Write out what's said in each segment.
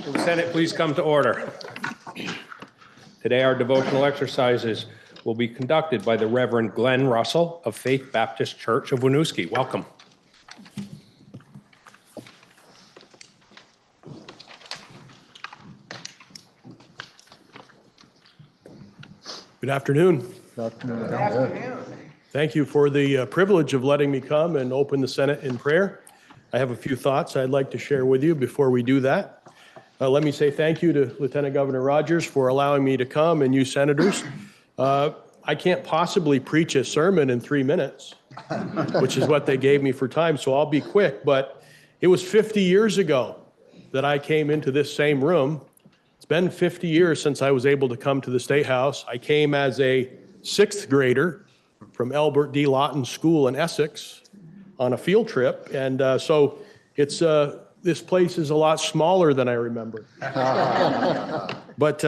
Will the Senate please come to order? Today our devotional exercises will be conducted by the Reverend Glenn Russell of Faith Baptist Church of Winooski. Welcome. Good afternoon. Good afternoon. Thank you for the privilege of letting me come and open the Senate in prayer. I have a few thoughts I'd like to share with you before we do that. Let me say thank you to Lieutenant Governor Rogers for allowing me to come, and you senators. I can't possibly preach a sermon in 3 minutes, which is what they gave me for time, so I'll be quick. But it was 50 years ago that I came into this same room. It's been 50 years since I was able to come to the State House. I came as a 6th grader from Albert D. Lawton School in Essex on a field trip. And so it's this place is a lot smaller than I remember. But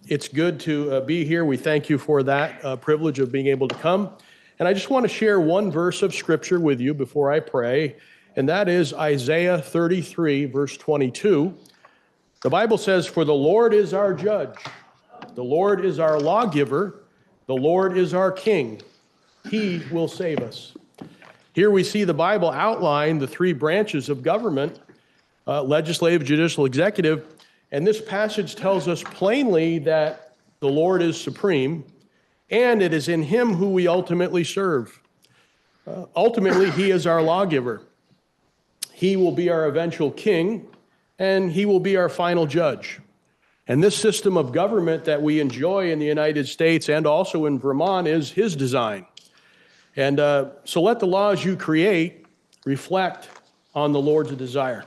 it's good to be here. We thank you for that privilege of being able to come. And I just want to share one verse of Scripture with you before I pray, and that is Isaiah 33, verse 22. The Bible says, "For the Lord is our judge, the Lord is our lawgiver, the Lord is our king. He will save us." Here we see the Bible outline the 3 branches of government, legislative, judicial, executive, and this passage tells us plainly that the Lord is supreme, and it is in Him who we ultimately serve. Ultimately, He is our lawgiver. He will be our eventual king, and He will be our final judge. And this system of government that we enjoy in the United States and also in Vermont is His design. And so let the laws you create reflect on the Lord's desire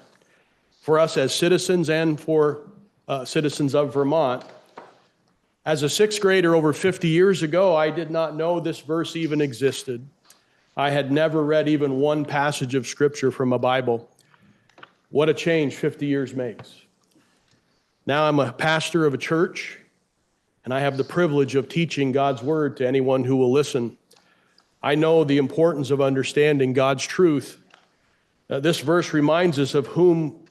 for us as citizens and for citizens of Vermont. As a 6th grader over 50 years ago, I did not know this verse even existed. I had never read even one passage of Scripture from a Bible. What a change 50 years makes. Now I'm a pastor of a church, and I have the privilege of teaching God's Word to anyone who will listen. I know the importance of understanding God's truth. This verse reminds us of whom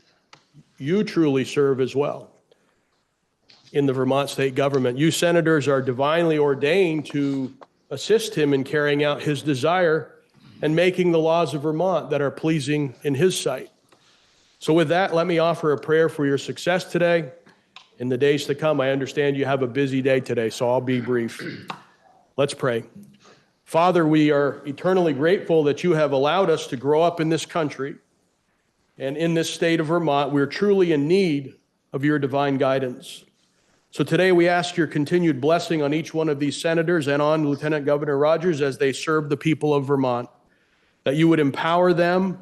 you truly serve as well in the Vermont state government. You senators are divinely ordained to assist Him in carrying out His desire and making the laws of Vermont that are pleasing in His sight. So with that, let me offer a prayer for your success today. In the days to come, I understand you have a busy day today, so I'll be brief. Let's pray. Father, we are eternally grateful that you have allowed us to grow up in this country. And in this state of Vermont, we're truly in need of your divine guidance. So today we ask your continued blessing on each one of these senators and on Lieutenant Governor Rogers as they serve the people of Vermont, that you would empower them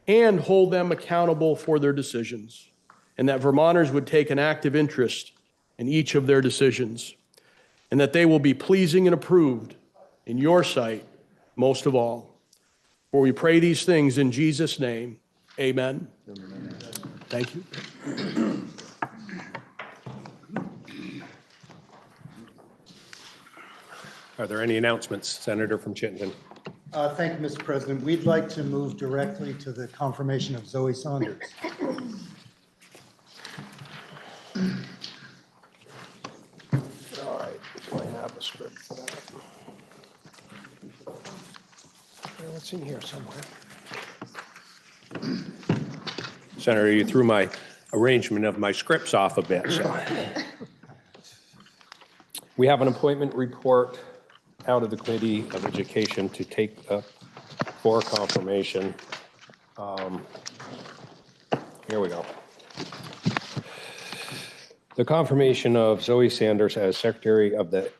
and hold them accountable for their decisions, and that Vermonters would take an active interest in each of their decisions, and that they will be pleasing and approved in your sight most of all. For we pray these things in Jesus' name. Amen. Amen. Thank you. Are there any announcements? Senator from Chittenden. Thank you, Mr. President. We'd like to move directly to the confirmation of Zoe Saunders. All right, I have a script for that. Well, it's in here somewhere. Senator, you threw my arrangement of my scripts off a bit. So. We have an appointment report out of the Committee of Education to take for confirmation. Here we go. The confirmation of Zoe Saunders as Secretary of the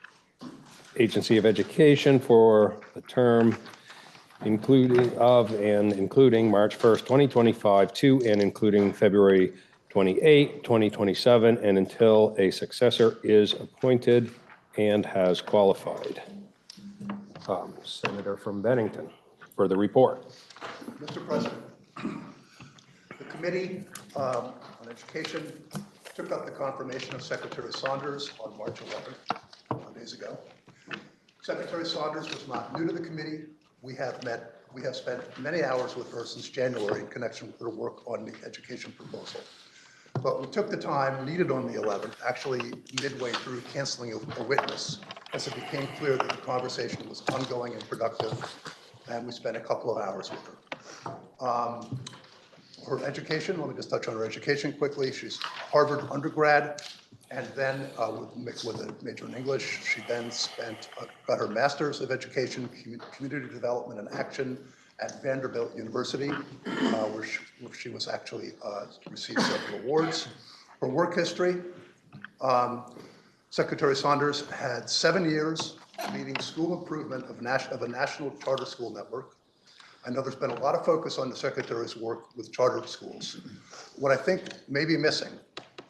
Agency of Education for the term including March 1st, 2025 to and including February 28, 2027, and until a successor is appointed and has qualified. Senator from Bennington for the report. Mr. President, the Committee on Education took up the confirmation of Secretary Saunders on March 11th, 4 days ago. Secretary Saunders was not new to the committee. We have met We have spent many hours with her since January in connection with her work on the education proposal. But we took the time needed on the 11th, actually midway through canceling a witness, as it became clear that the conversation was ongoing and productive, and we spent a couple of hours with her. Her education, let me just touch on her education quickly. She's Harvard undergrad, and then with a major in English. She then got her Master's of Education, Community Development and Action at Vanderbilt University, where she was actually received several awards. Her work history, Secretary Saunders had 7 years leading school improvement of a national charter school network. I know there's been a lot of focus on the Secretary's work with charter schools. What I think may be missing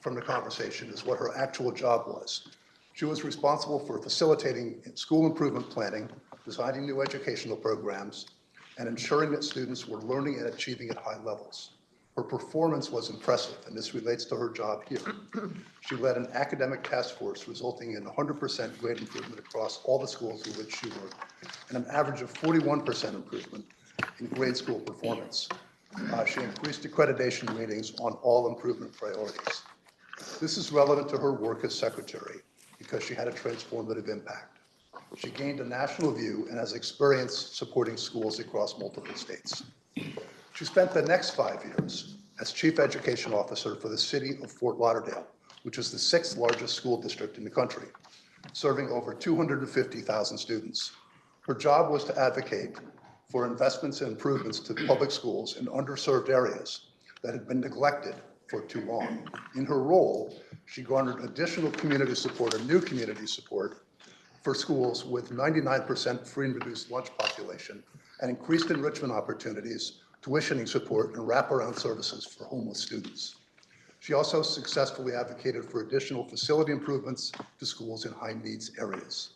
from the conversation is what her actual job was. She was responsible for facilitating school improvement planning, designing new educational programs, and ensuring that students were learning and achieving at high levels. Her performance was impressive, and this relates to her job here. She led an academic task force resulting in 100% grade improvement across all the schools in which she worked, and an average of 41% improvement in grade school performance. She increased accreditation ratings on all improvement priorities. This is relevant to her work as secretary because she had a transformative impact. She gained a national view and has experience supporting schools across multiple states. She spent the next 5 years as Chief Education Officer for the city of Fort Lauderdale, which is the 6th largest school district in the country, serving over 250,000 students. Her job was to advocate for investments and improvements to public schools in underserved areas that had been neglected for too long. In her role, she garnered additional community support, or new community support, for schools with 99% free and reduced lunch population, and increased enrichment opportunities, tuitioning support, and wraparound services for homeless students. She also successfully advocated for additional facility improvements to schools in high-needs areas.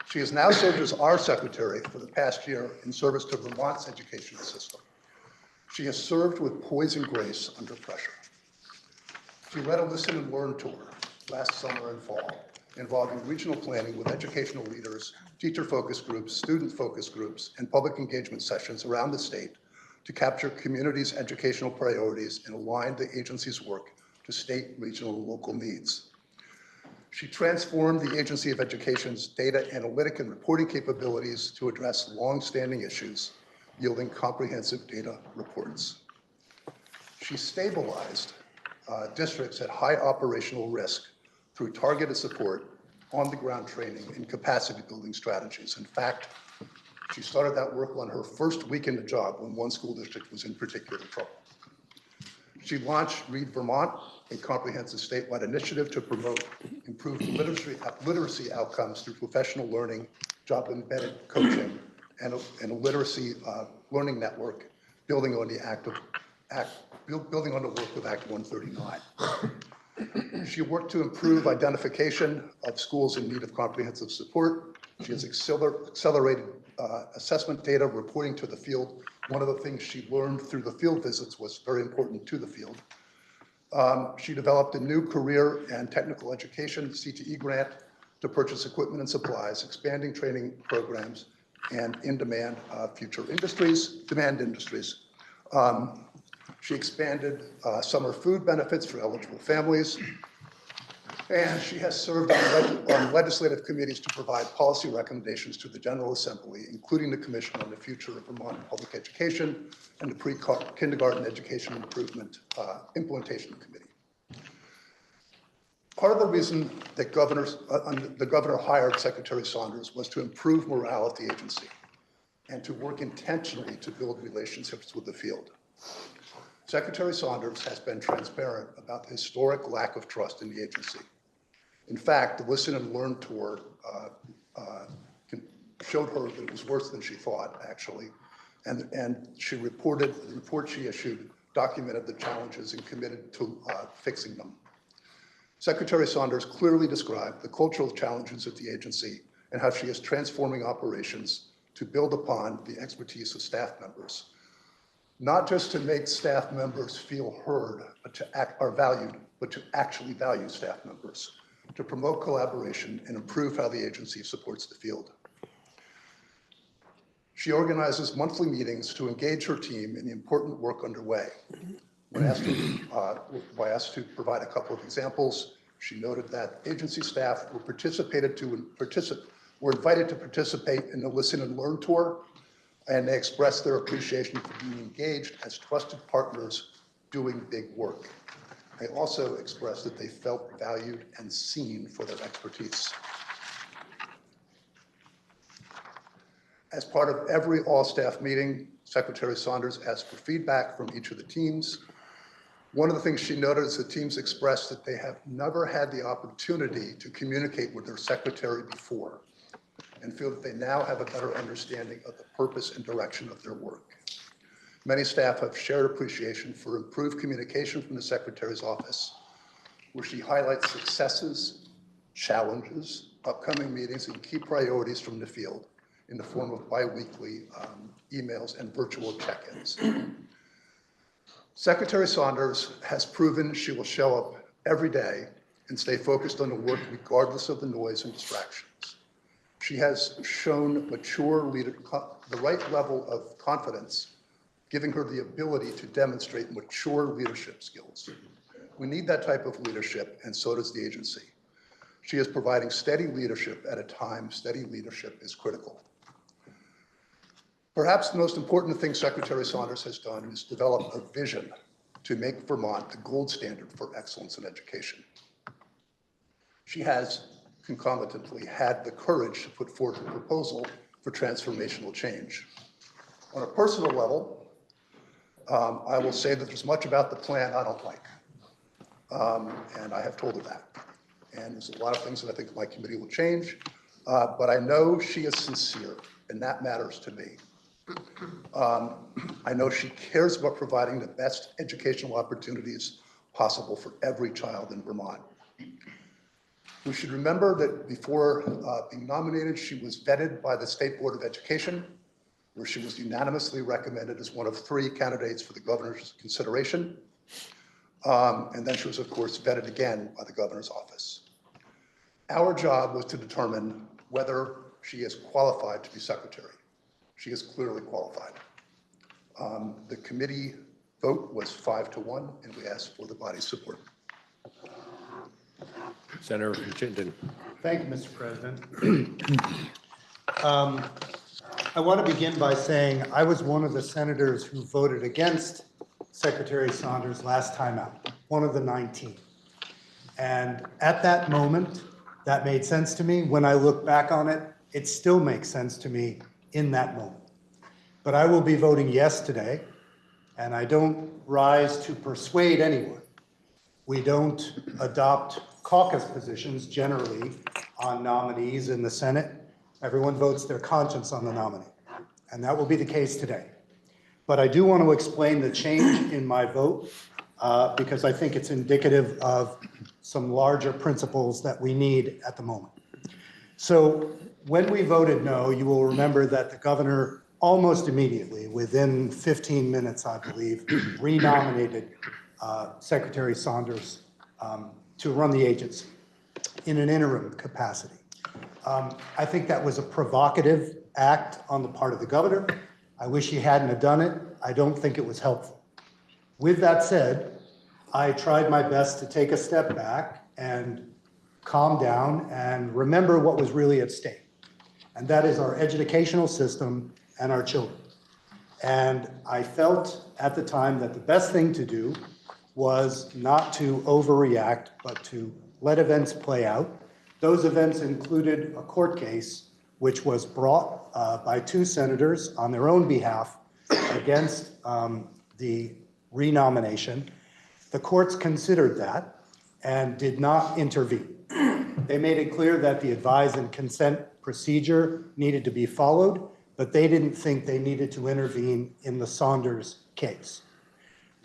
She has now served as our secretary for the past year in service to Vermont's educational system. She has served with poise and grace under pressure. She led a listen and learn tour last summer and fall, involving regional planning with educational leaders, teacher focus groups, student focus groups, and public engagement sessions around the state to capture communities' educational priorities and align the agency's work to state, regional, and local needs. She transformed the Agency of Education's data analytic and reporting capabilities to address long-standing issues, yielding comprehensive data reports. She stabilized districts at high operational risk through targeted support, on-the-ground training, and capacity-building strategies. In fact, she started that work on her first week in the job when one school district was in particular trouble. She launched Read Vermont, a comprehensive statewide initiative to promote improved literacy outcomes through professional learning, job-embedded coaching, and a literacy learning network, building on the work of Act 139. She worked to improve identification of schools in need of comprehensive support. She has accelerated assessment data reporting to the field. One of the things she learned through the field visits was very important to the field. She developed a new career and technical education CTE grant to purchase equipment and supplies, expanding training programs, and in-demand demand industries. She expanded summer food benefits for eligible families. And she has served on legislative committees to provide policy recommendations to the General Assembly, including the Commission on the Future of Vermont Public Education and the Pre-Kindergarten Education Improvement Implementation Committee. Part of the reason that the governor hired Secretary Saunders was to improve morale at the agency and to work intentionally to build relationships with the field. Secretary Saunders has been transparent about the historic lack of trust in the agency. In fact, the Listen and Learn tour showed her that it was worse than she thought, actually. And she reported, the report she issued documented the challenges and committed to fixing them. Secretary Saunders clearly described the cultural challenges at the agency and how she is transforming operations to build upon the expertise of staff members. Not just to make staff members feel heard, but are valued, but to actually value staff members, to promote collaboration and improve how the agency supports the field. She organizes monthly meetings to engage her team in the important work underway. When asked to provide a couple of examples, she noted that agency staff were invited to participate in the Listen and Learn tour, and they expressed their appreciation for being engaged as trusted partners doing big work. They also expressed that they felt valued and seen for their expertise. As part of every all-staff meeting, Secretary Saunders asked for feedback from each of the teams. One of the things she noted is the teams expressed that they have never had the opportunity to communicate with their secretary before and feel that they now have a better understanding of the purpose and direction of their work. Many staff have shared appreciation for improved communication from the Secretary's office, where she highlights successes, challenges, upcoming meetings, and key priorities from the field in the form of bi-weekly emails and virtual check-ins. Secretary Saunders has proven she will show up every day and stay focused on the work regardless of the noise and distractions. She has shown the right level of confidence, giving her the ability to demonstrate mature leadership skills. We need that type of leadership, and so does the agency. She is providing steady leadership at a time steady leadership is critical. Perhaps the most important thing Secretary Saunders has done is develop a vision to make Vermont the gold standard for excellence in education. She has concomitantly had the courage to put forth a proposal for transformational change. On a personal level, I will say that there's much about the plan I don't like, and I have told her that. And there's a lot of things that I think my committee will change, but I know she is sincere, and that matters to me. I know she cares about providing the best educational opportunities possible for every child in Vermont. We should remember that before being nominated, she was vetted by the State Board of Education, where she was unanimously recommended as one of 3 candidates for the governor's consideration. And then she was, of course, vetted again by the governor's office. Our job was to determine whether she is qualified to be secretary. She is clearly qualified. The committee vote was 5-1, and we asked for the body's support. Senator Chittenden. Thank you, Mr. President. I want to begin by saying I was one of the senators who voted against Secretary Saunders last time out, one of the 19. And at that moment, that made sense to me. When I look back on it, it still makes sense to me in that moment. But I will be voting yes today, and I don't rise to persuade anyone. We don't adopt caucus positions generally on nominees in the Senate. Everyone votes their conscience on the nominee, and that will be the case today. But I do want to explain the change in my vote because I think it's indicative of some larger principles that we need at the moment. So when we voted no, you will remember that the governor almost immediately, within 15 minutes, I believe, renominated Secretary Saunders to run the agency in an interim capacity. I think that was a provocative act on the part of the governor. I wish he hadn't have done it. I don't think it was helpful. With that said, I tried my best to take a step back and calm down and remember what was really at stake. And that is our educational system and our children. And I felt at the time that the best thing to do was not to overreact, but to let events play out. Those events included a court case which was brought by 2 senators on their own behalf against the renomination. The courts considered that and did not intervene. They made it clear that the advise and consent procedure needed to be followed, but they didn't think they needed to intervene in the Saunders case.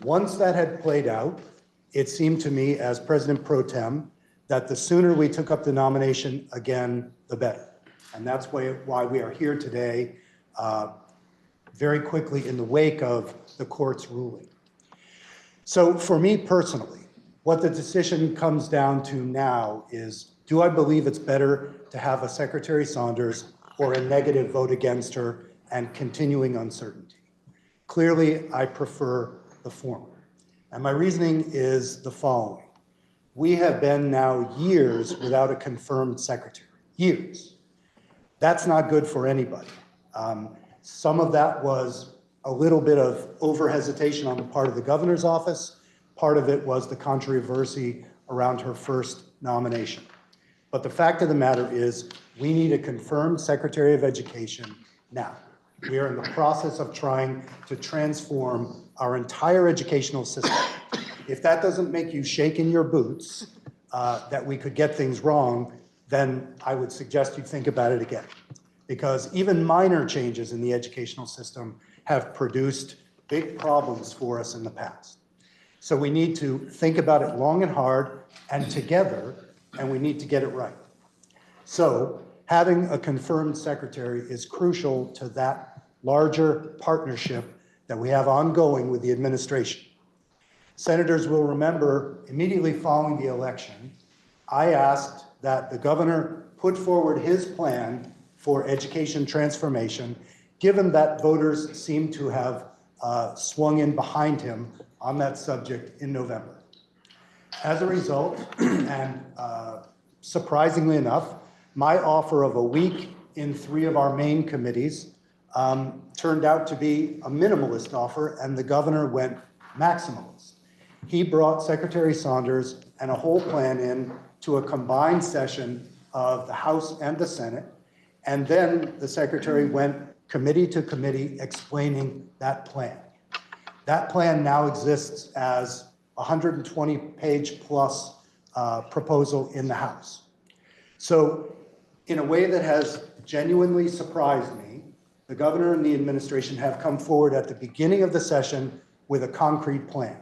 Once that had played out, it seemed to me as President Pro Tem that the sooner we took up the nomination again, the better. And that's why we are here today very quickly in the wake of the court's ruling. So for me personally, what the decision comes down to now is, do I believe it's better to have a Secretary Saunders or a negative vote against her and continuing uncertainty. Clearly, I prefer the former. And my reasoning is the following. We have been now years without a confirmed secretary, years. That's not good for anybody. Some of that was a little bit of over-hesitation on the part of the governor's office. Part of it was the controversy around her first nomination. But the fact of the matter is, we need a confirmed Secretary of Education now. We are in the process of trying to transform our entire educational system. If that doesn't make you shake in your boots, that we could get things wrong, then I would suggest you think about it again. Because even minor changes in the educational system have produced big problems for us in the past. So we need to think about it long and hard and together, and we need to get it right. So having a confirmed secretary is crucial to that larger partnership that we have ongoing with the administration. Senators will remember immediately following the election, I asked that the governor put forward his plan for education transformation, given that voters seem to have swung in behind him on that subject in November. As a result, and surprisingly enough, my offer of a week in 3 of our main committees turned out to be a minimalist offer, and the governor went maximalist. He brought Secretary Saunders and a whole plan in to a combined session of the House and the Senate, and then the secretary went committee to committee explaining that plan. That plan now exists as a 120-page plus proposal in the House. So in a way that has genuinely surprised me, the governor and the administration have come forward at the beginning of the session with a concrete plan.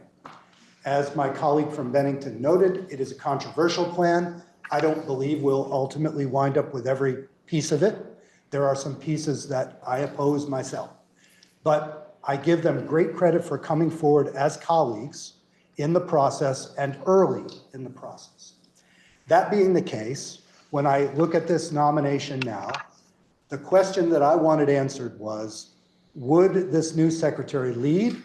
As my colleague from Bennington noted, it is a controversial plan. I don't believe we'll ultimately wind up with every piece of it. There are some pieces that I oppose myself. But I give them great credit for coming forward as colleagues in the process and early in the process. That being the case, when I look at this nomination now, the question that I wanted answered was, would this new secretary lead,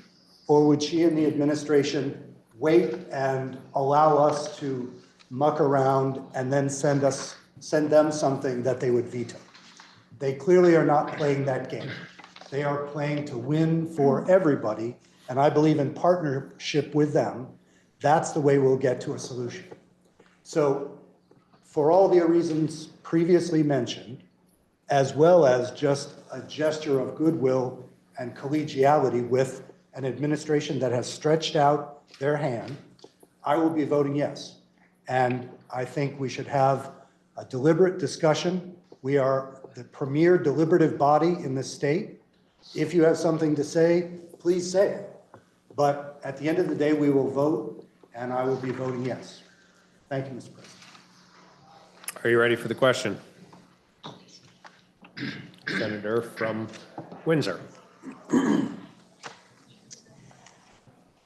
or would she and the administration wait and allow us to muck around and then send them something that they would veto? They clearly are not playing that game. They are playing to win for everybody, and I believe in partnership with them, that's the way we'll get to a solution. So for all the reasons previously mentioned, as well as just a gesture of goodwill and collegiality with an administration that has stretched out their hand, I will be voting yes. And I think we should have a deliberate discussion. We are the premier deliberative body in this state. If you have something to say, please say it. But at the end of the day, we will vote, and I will be voting yes. Thank you, Mr. President. Are you ready for the question? Senator from Windsor.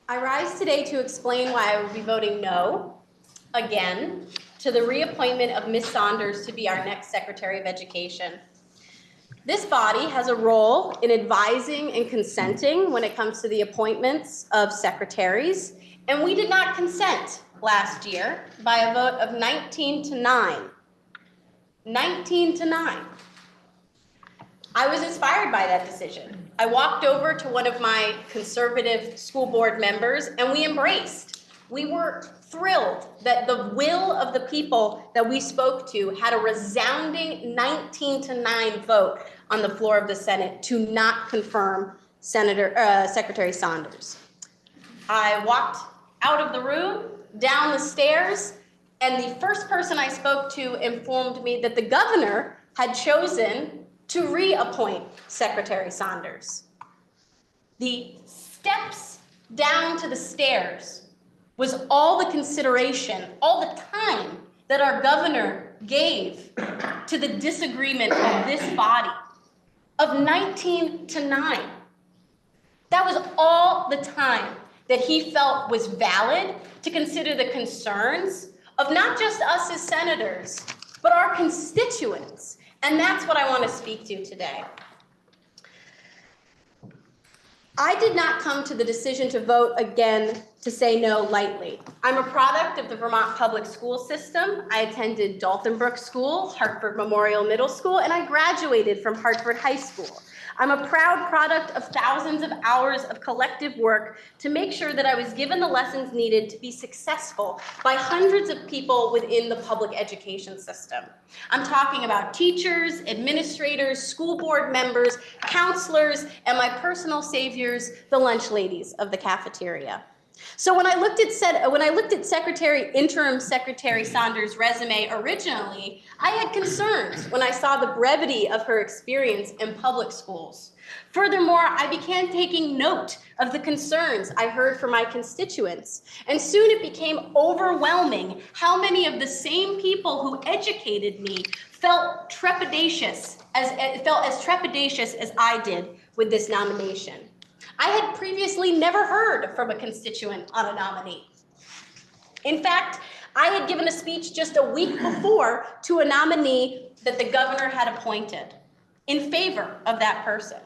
I rise today to explain why I will be voting no, again, to the reappointment of Ms. Saunders to be our next Secretary of Education. This body has a role in advising and consenting when it comes to the appointments of secretaries, and we did not consent last year by a vote of 19-9. 19-9. I was inspired by that decision. I walked over to one of my conservative school board members and we embraced. We were thrilled that the will of the people that we spoke to had a resounding 19-9 vote on the floor of the Senate to not confirm Secretary Saunders. I walked out of the room, down the stairs, and the first person I spoke to informed me that the governor had chosen to reappoint Secretary Saunders. The steps down to the stairs was all the consideration, all the time that our governor gave to the disagreement of this body, of 19-9. That was all the time that he felt was valid to consider the concerns of not just us as senators, but our constituents. And that's what I want to speak to today. I did not come to the decision to vote again to say no lightly. I'm a product of the Vermont public school system. I attended Dalton Brook School, Hartford Memorial Middle School, and I graduated from Hartford High School. I'm a proud product of thousands of hours of collective work to make sure that I was given the lessons needed to be successful by hundreds of people within the public education system. I'm talking about teachers, administrators, school board members, counselors, and my personal saviors, the lunch ladies of the cafeteria. So when I looked at Interim Secretary Saunders' resume originally, I had concerns when I saw the brevity of her experience in public schools. Furthermore, I began taking note of the concerns I heard from my constituents, and soon it became overwhelming how many of the same people who educated me felt as trepidatious as I did with this nomination. I had previously never heard from a constituent on a nominee. In fact, I had given a speech just a week before to a nominee that the governor had appointed in favor of that person.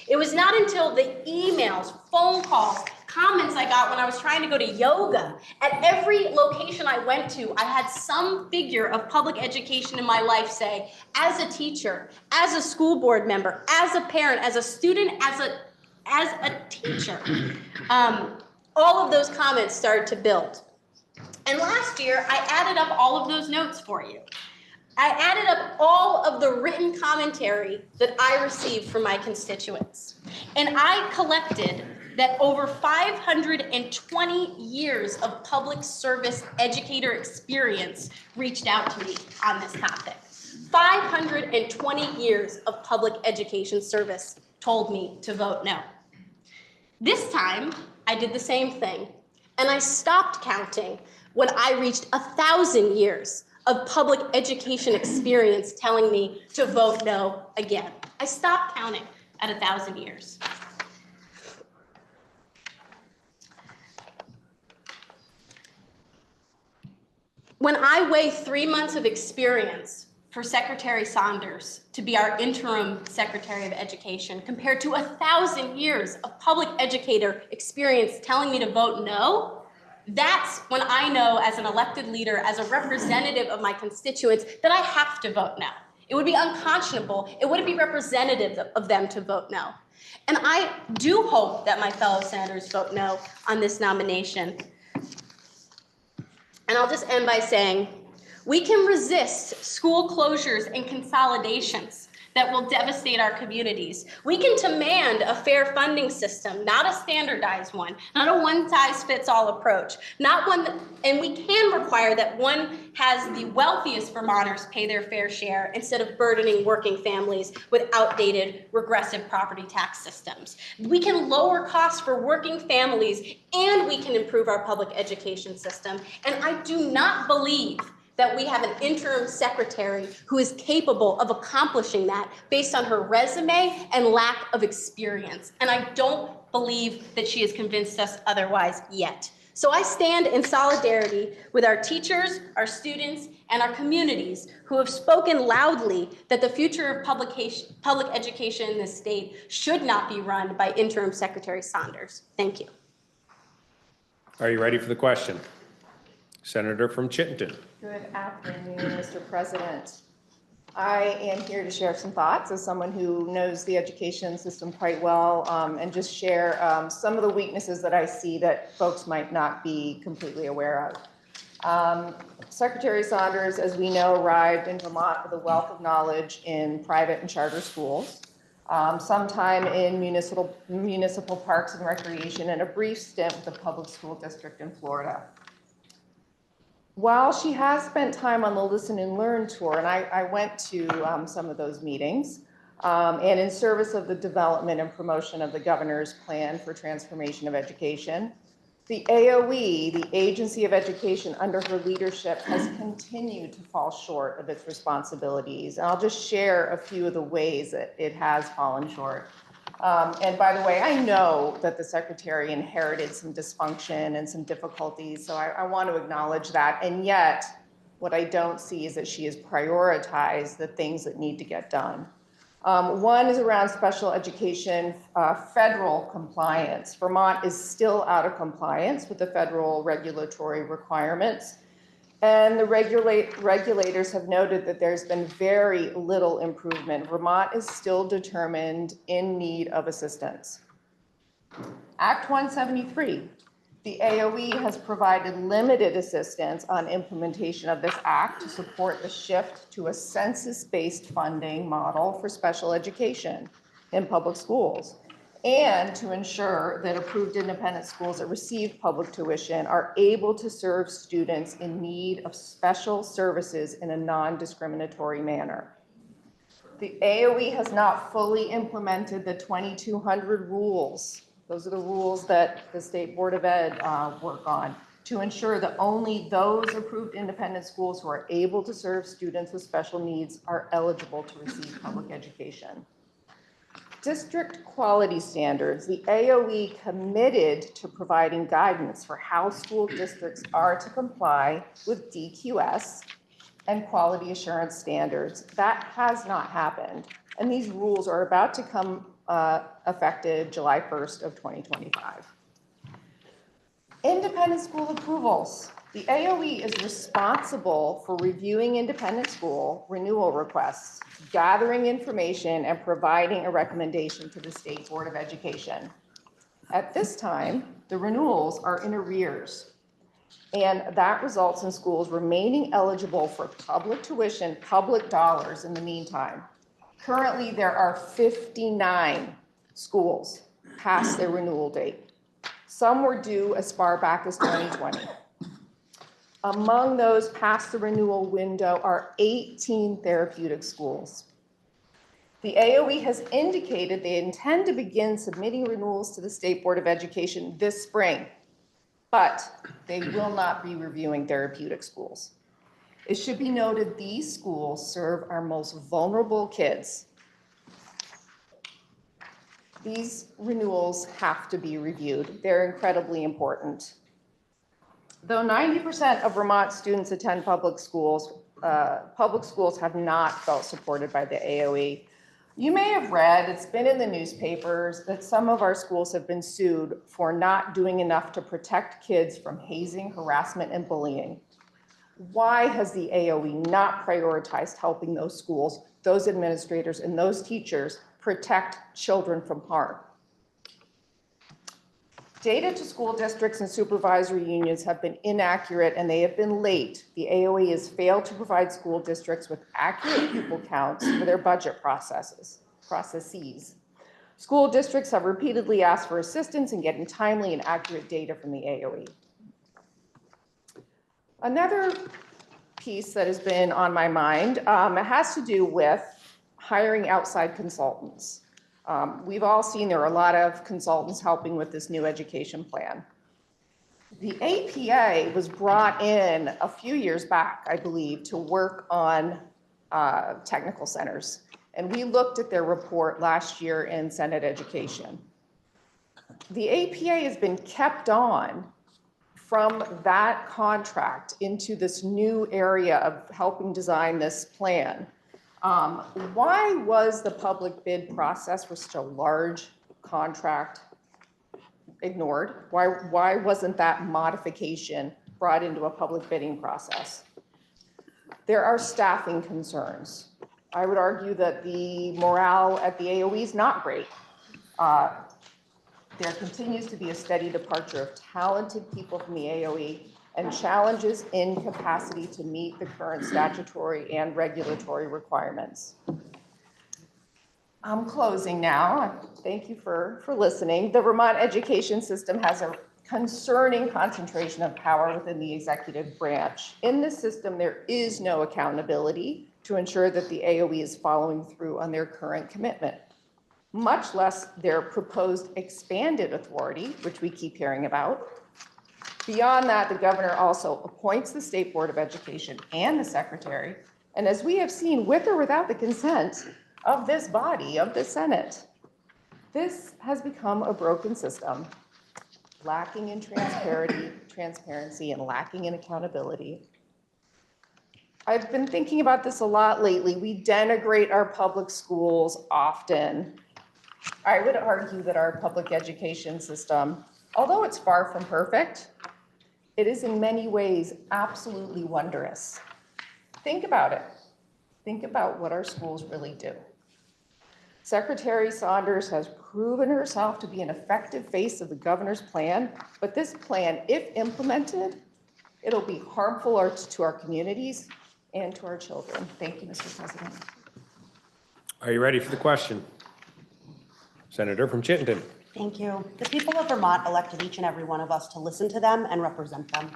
It was not until the emails, phone calls, comments I got when I was trying to go to yoga. At every location I went to, I had some figure of public education in my life say, as a teacher, as a school board member, as a parent, as a student, as a teacher, all of those comments started to build. And last year, I added up all of those notes for you. I added up all of the written commentary that I received from my constituents. And I collected that over 520 years of public service educator experience reached out to me on this topic. 520 years of public education service told me to vote no. This time, I did the same thing, and I stopped counting when I reached 1,000 years of public education experience telling me to vote no again. I stopped counting at 1,000 years. When I weigh 3 months of experience for Secretary Saunders to be our interim Secretary of Education compared to 1,000 years of public educator experience telling me to vote no, that's when I know as an elected leader, as a representative of my constituents, that I have to vote no. It would be unconscionable, it wouldn't be representative of them to vote no. And I do hope that my fellow senators vote no on this nomination. And I'll just end by saying, we can resist school closures and consolidations that will devastate our communities. We can demand a fair funding system, not a standardized one, not a one-size-fits-all approach, and we can require that one has the wealthiest Vermonters pay their fair share instead of burdening working families with outdated, regressive property tax systems. We can lower costs for working families, and we can improve our public education system. And I do not believe that we have an interim secretary who is capable of accomplishing that based on her resume and lack of experience. And I don't believe that she has convinced us otherwise yet. So I stand in solidarity with our teachers, our students, and our communities who have spoken loudly that the future of public education in this state should not be run by Interim Secretary Saunders. Thank you. Are you ready for the question? Senator from Chittenden. Good afternoon, Mr. President. I am here to share some thoughts as someone who knows the education system quite well, and just share some of the weaknesses that I see that folks might not be completely aware of. Secretary Saunders, as we know, arrived in Vermont with a wealth of knowledge in private and charter schools, sometime in municipal parks and recreation, and a brief stint with the public school district in Florida. While she has spent time on the Listen and Learn tour, and I went to some of those meetings, and in service of the development and promotion of the governor's plan for transformation of education, the AOE, the Agency of Education under her leadership, has continued to fall short of its responsibilities. And I'll just share a few of the ways that it has fallen short. And by the way, I know that the secretary inherited some dysfunction and some difficulties, so I want to acknowledge that. And yet, what I don't see is that she has prioritized the things that need to get done. One is around special education federal compliance. Vermont is still out of compliance with the federal regulatory requirements. And the regulators have noted that there's been very little improvement. Vermont is still determined in need of assistance. Act 173. The AOE has provided limited assistance on implementation of this act to support the shift to a census-based funding model for special education in public schools, and to ensure that approved independent schools that receive public tuition are able to serve students in need of special services in a non-discriminatory manner. The AOE has not fully implemented the 2200 rules. Those are the rules that the State Board of Ed work on to ensure that only those approved independent schools who are able to serve students with special needs are eligible to receive public education. District quality standards. The AOE committed to providing guidance for how school districts are to comply with DQS and quality assurance standards. That has not happened. And these rules are about to come effective July 1st of 2025. Independent school approvals. The AOE is responsible for reviewing independent school renewal requests, gathering information, and providing a recommendation to the State Board of Education. At this time, the renewals are in arrears, and that results in schools remaining eligible for public tuition, public dollars in the meantime. Currently, there are 59 schools past their renewal date. Some were due as far back as 2020. Among those past the renewal window are 18 therapeutic schools. The AOE has indicated they intend to begin submitting renewals to the State Board of Education this spring, but they will not be reviewing therapeutic schools. It should be noted these schools serve our most vulnerable kids. These renewals have to be reviewed. They're incredibly important. Though 90% of Vermont students attend public schools have not felt supported by the AOE. You may have read, it's been in the newspapers, that some of our schools have been sued for not doing enough to protect kids from hazing, harassment, and bullying. Why has the AOE not prioritized helping those schools, those administrators, and those teachers protect children from harm? Data to school districts and supervisory unions have been inaccurate and they have been late. The AOE has failed to provide school districts with accurate pupil counts for their budget processes. School districts have repeatedly asked for assistance in getting timely and accurate data from the AOE. Another piece that has been on my mind has to do with hiring outside consultants. We've all seen there are a lot of consultants helping with this new education plan. The APA was brought in a few years back, I believe, to work on technical centers. And we looked at their report last year in Senate Education. The APA has been kept on from that contract into this new area of helping design this plan. Why was the public bid process for such a large contract ignored? Why wasn't that modification brought into a public bidding process? There are staffing concerns. I would argue that the morale at the AOE is not great. There continues to be a steady departure of talented people from the AOE and challenges in capacity to meet the current statutory and regulatory requirements. I'm closing now. Thank you for listening. The Vermont education system has a concerning concentration of power within the executive branch. In this system, there is no accountability to ensure that the AOE is following through on their current commitment, much less their proposed expanded authority, which we keep hearing about. Beyond that, the governor also appoints the State Board of Education and the secretary. And as we have seen, with or without the consent of this body, of the Senate, this has become a broken system, lacking in transparency and lacking in accountability. I've been thinking about this a lot lately. We denigrate our public schools often. I would argue that our public education system, although it's far from perfect, it is in many ways absolutely wondrous. Think about it. Think about what our schools really do. Secretary Saunders has proven herself to be an effective face of the governor's plan, but this plan, if implemented, it'll be harmful to our communities and to our children. Thank you, Mr. President. Are you ready for the question? Senator from Chittenden. Thank you. The people of Vermont elected each and every one of us to listen to them and represent them.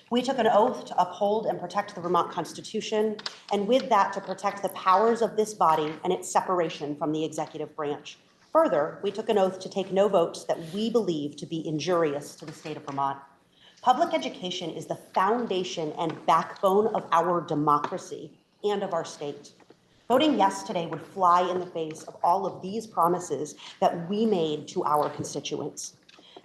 We took an oath to uphold and protect the Vermont Constitution, and with that, to protect the powers of this body and its separation from the executive branch. Further, we took an oath to take no votes that we believe to be injurious to the state of Vermont. Public education is the foundation and backbone of our democracy and of our state. Voting yes today would fly in the face of all of these promises that we made to our constituents.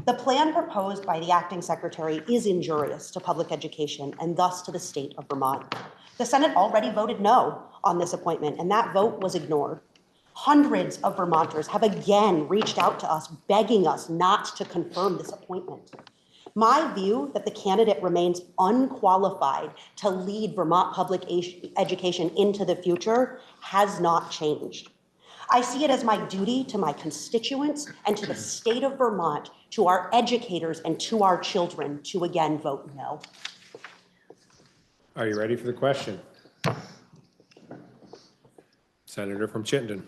The plan proposed by the acting secretary is injurious to public education and thus to the state of Vermont. The Senate already voted no on this appointment, and that vote was ignored. Hundreds of Vermonters have again reached out to us, begging us not to confirm this appointment. My view that the candidate remains unqualified to lead Vermont public education into the future has not changed. I see it as my duty to my constituents and to the state of Vermont, to our educators and to our children to again vote no. Are you ready for the question? Senator from Chittenden.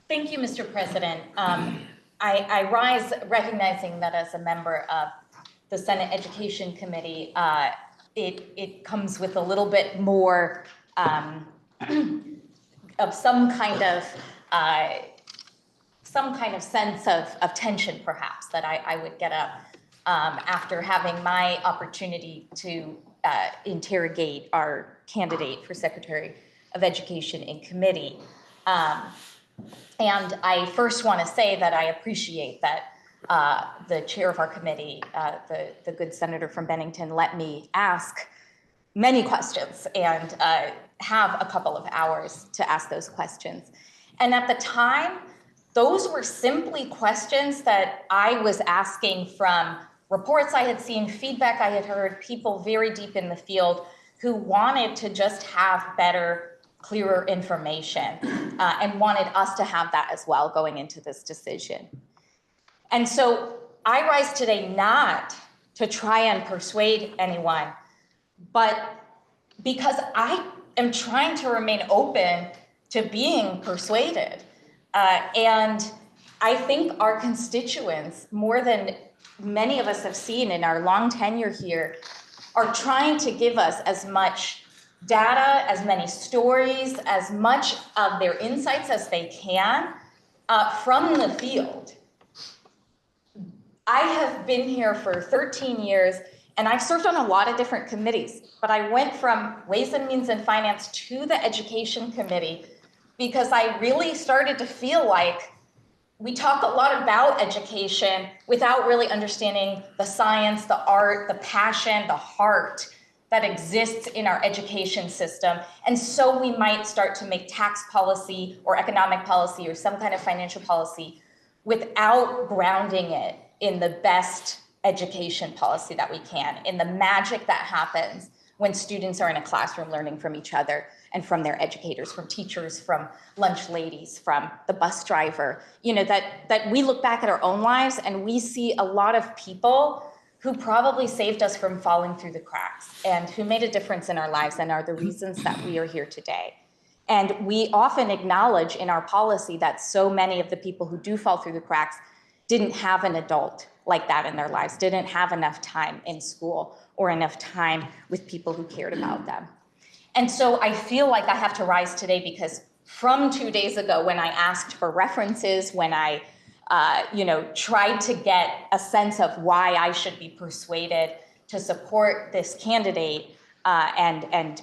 Thank you, Mr. President. I rise recognizing that as a member of the Senate Education Committee, it comes with a little bit more of some kind of sense of tension, perhaps, that I would get up after having my opportunity to interrogate our candidate for Secretary of Education in committee. And I first want to say that I appreciate that the chair of our committee, the good senator from Bennington, let me ask many questions and have a couple of hours to ask those questions. And at the time, those were simply questions that I was asking from reports I had seen, feedback I had heard, people very deep in the field who wanted to just have better, clearer information and wanted us to have that as well going into this decision. And so I rise today not to try and persuade anyone, but because I am trying to remain open to being persuaded. And I think our constituents, more than many of us have seen in our long tenure here, are trying to give us as much data, as many stories, as much of their insights as they can from the field. I have been here for 13 years, and I've served on a lot of different committees, but I went from Ways and Means and Finance to the Education Committee because I really started to feel like we talk a lot about education without really understanding the science, the art, the passion, the heart that exists in our education system. And so we might start to make tax policy or economic policy or some kind of financial policy without grounding it in the best education policy that we can, in the magic that happens when students are in a classroom learning from each other and from their educators, from teachers, from lunch ladies, from the bus driver. You know, that we look back at our own lives and we see a lot of people who probably saved us from falling through the cracks and who made a difference in our lives and are the reasons that we are here today. And we often acknowledge in our policy that so many of the people who do fall through the cracks didn't have an adult like that in their lives, didn't have enough time in school or enough time with people who cared about them. And so I feel like I have to rise today because from 2 days ago when I asked for references, when I tried to get a sense of why I should be persuaded to support this candidate and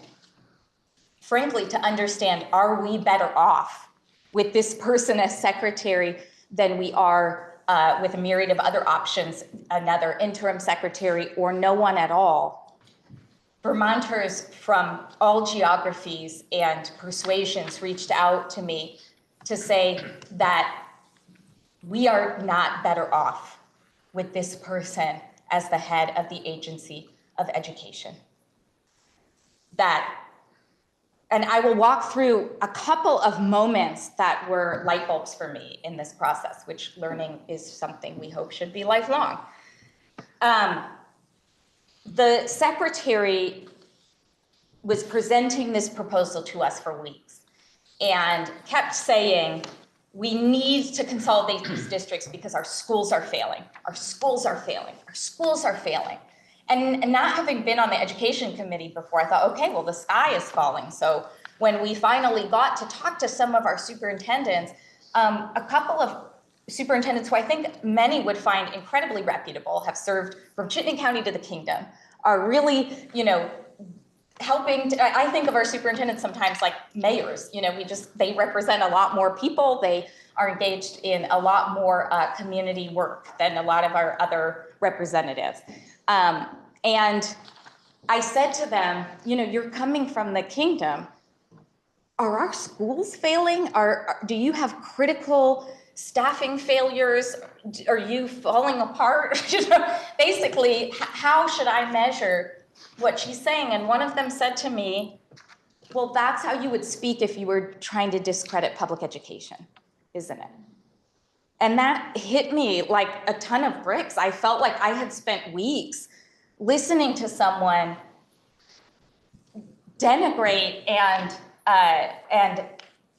frankly to understand, are we better off with this person as secretary than we are with a myriad of other options, another interim secretary or no one at all? Vermonters from all geographies and persuasions reached out to me to say that we are not better off with this person as the head of the Agency of Education. And I will walk through a couple of moments that were light bulbs for me in this process, which learning is something we hope should be lifelong. The secretary was presenting this proposal to us for weeks and kept saying, we need to consolidate these districts because our schools are failing. Our schools are failing. Our schools are failing. And not having been on the education committee before, I thought, okay, well, the sky is falling. So when we finally got to talk to some of our superintendents, a couple of superintendents who I think many would find incredibly reputable, have served from Chittenden County to the Kingdom, are really, helping I think of our superintendents sometimes like mayors. They represent a lot more people. They are engaged in a lot more community work than a lot of our other representatives. And I said to them, you're coming from the Kingdom. Are our schools failing? Do you have critical staffing failures? Are you falling apart? Basically, how should I measure what she's saying? And one of them said to me, well, that's how you would speak if you were trying to discredit public education, isn't it? And that hit me like a ton of bricks. I felt like I had spent weeks listening to someone denigrate and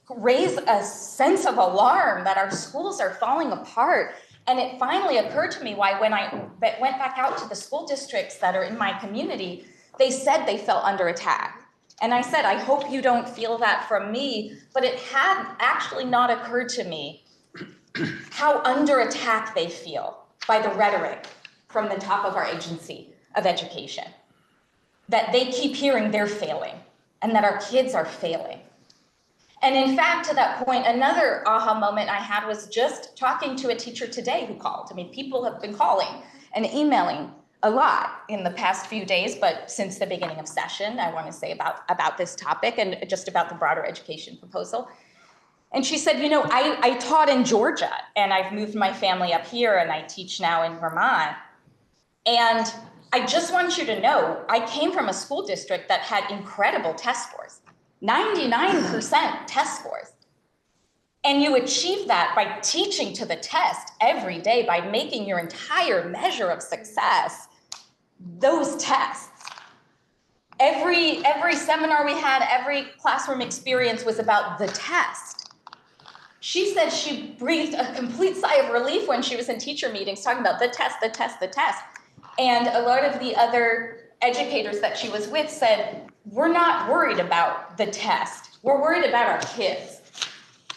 raise a sense of alarm that our schools are falling apart. And it finally occurred to me why when I went back out to the school districts that are in my community, they said they felt under attack. And I said, I hope you don't feel that from me, but it had actually not occurred to me how under attack they feel by the rhetoric from the top of our Agency of Education, that they keep hearing they're failing and that our kids are failing. And in fact, to that point, another aha moment I had was just talking to a teacher today who called. I mean, people have been calling and emailing a lot in the past few days, but since the beginning of session, I want to say about this topic and just about the broader education proposal. And she said, I taught in Georgia and I've moved my family up here and I teach now in Vermont. And I just want you to know, I came from a school district that had incredible test scores, 99% test scores. And you achieve that by teaching to the test every day, by making your entire measure of success those tests. Every seminar we had, every classroom experience was about the test. She said she breathed a complete sigh of relief when she was in teacher meetings talking about the test, the test, the test. And a lot of the other educators that she was with said, we're not worried about the test. We're worried about our kids,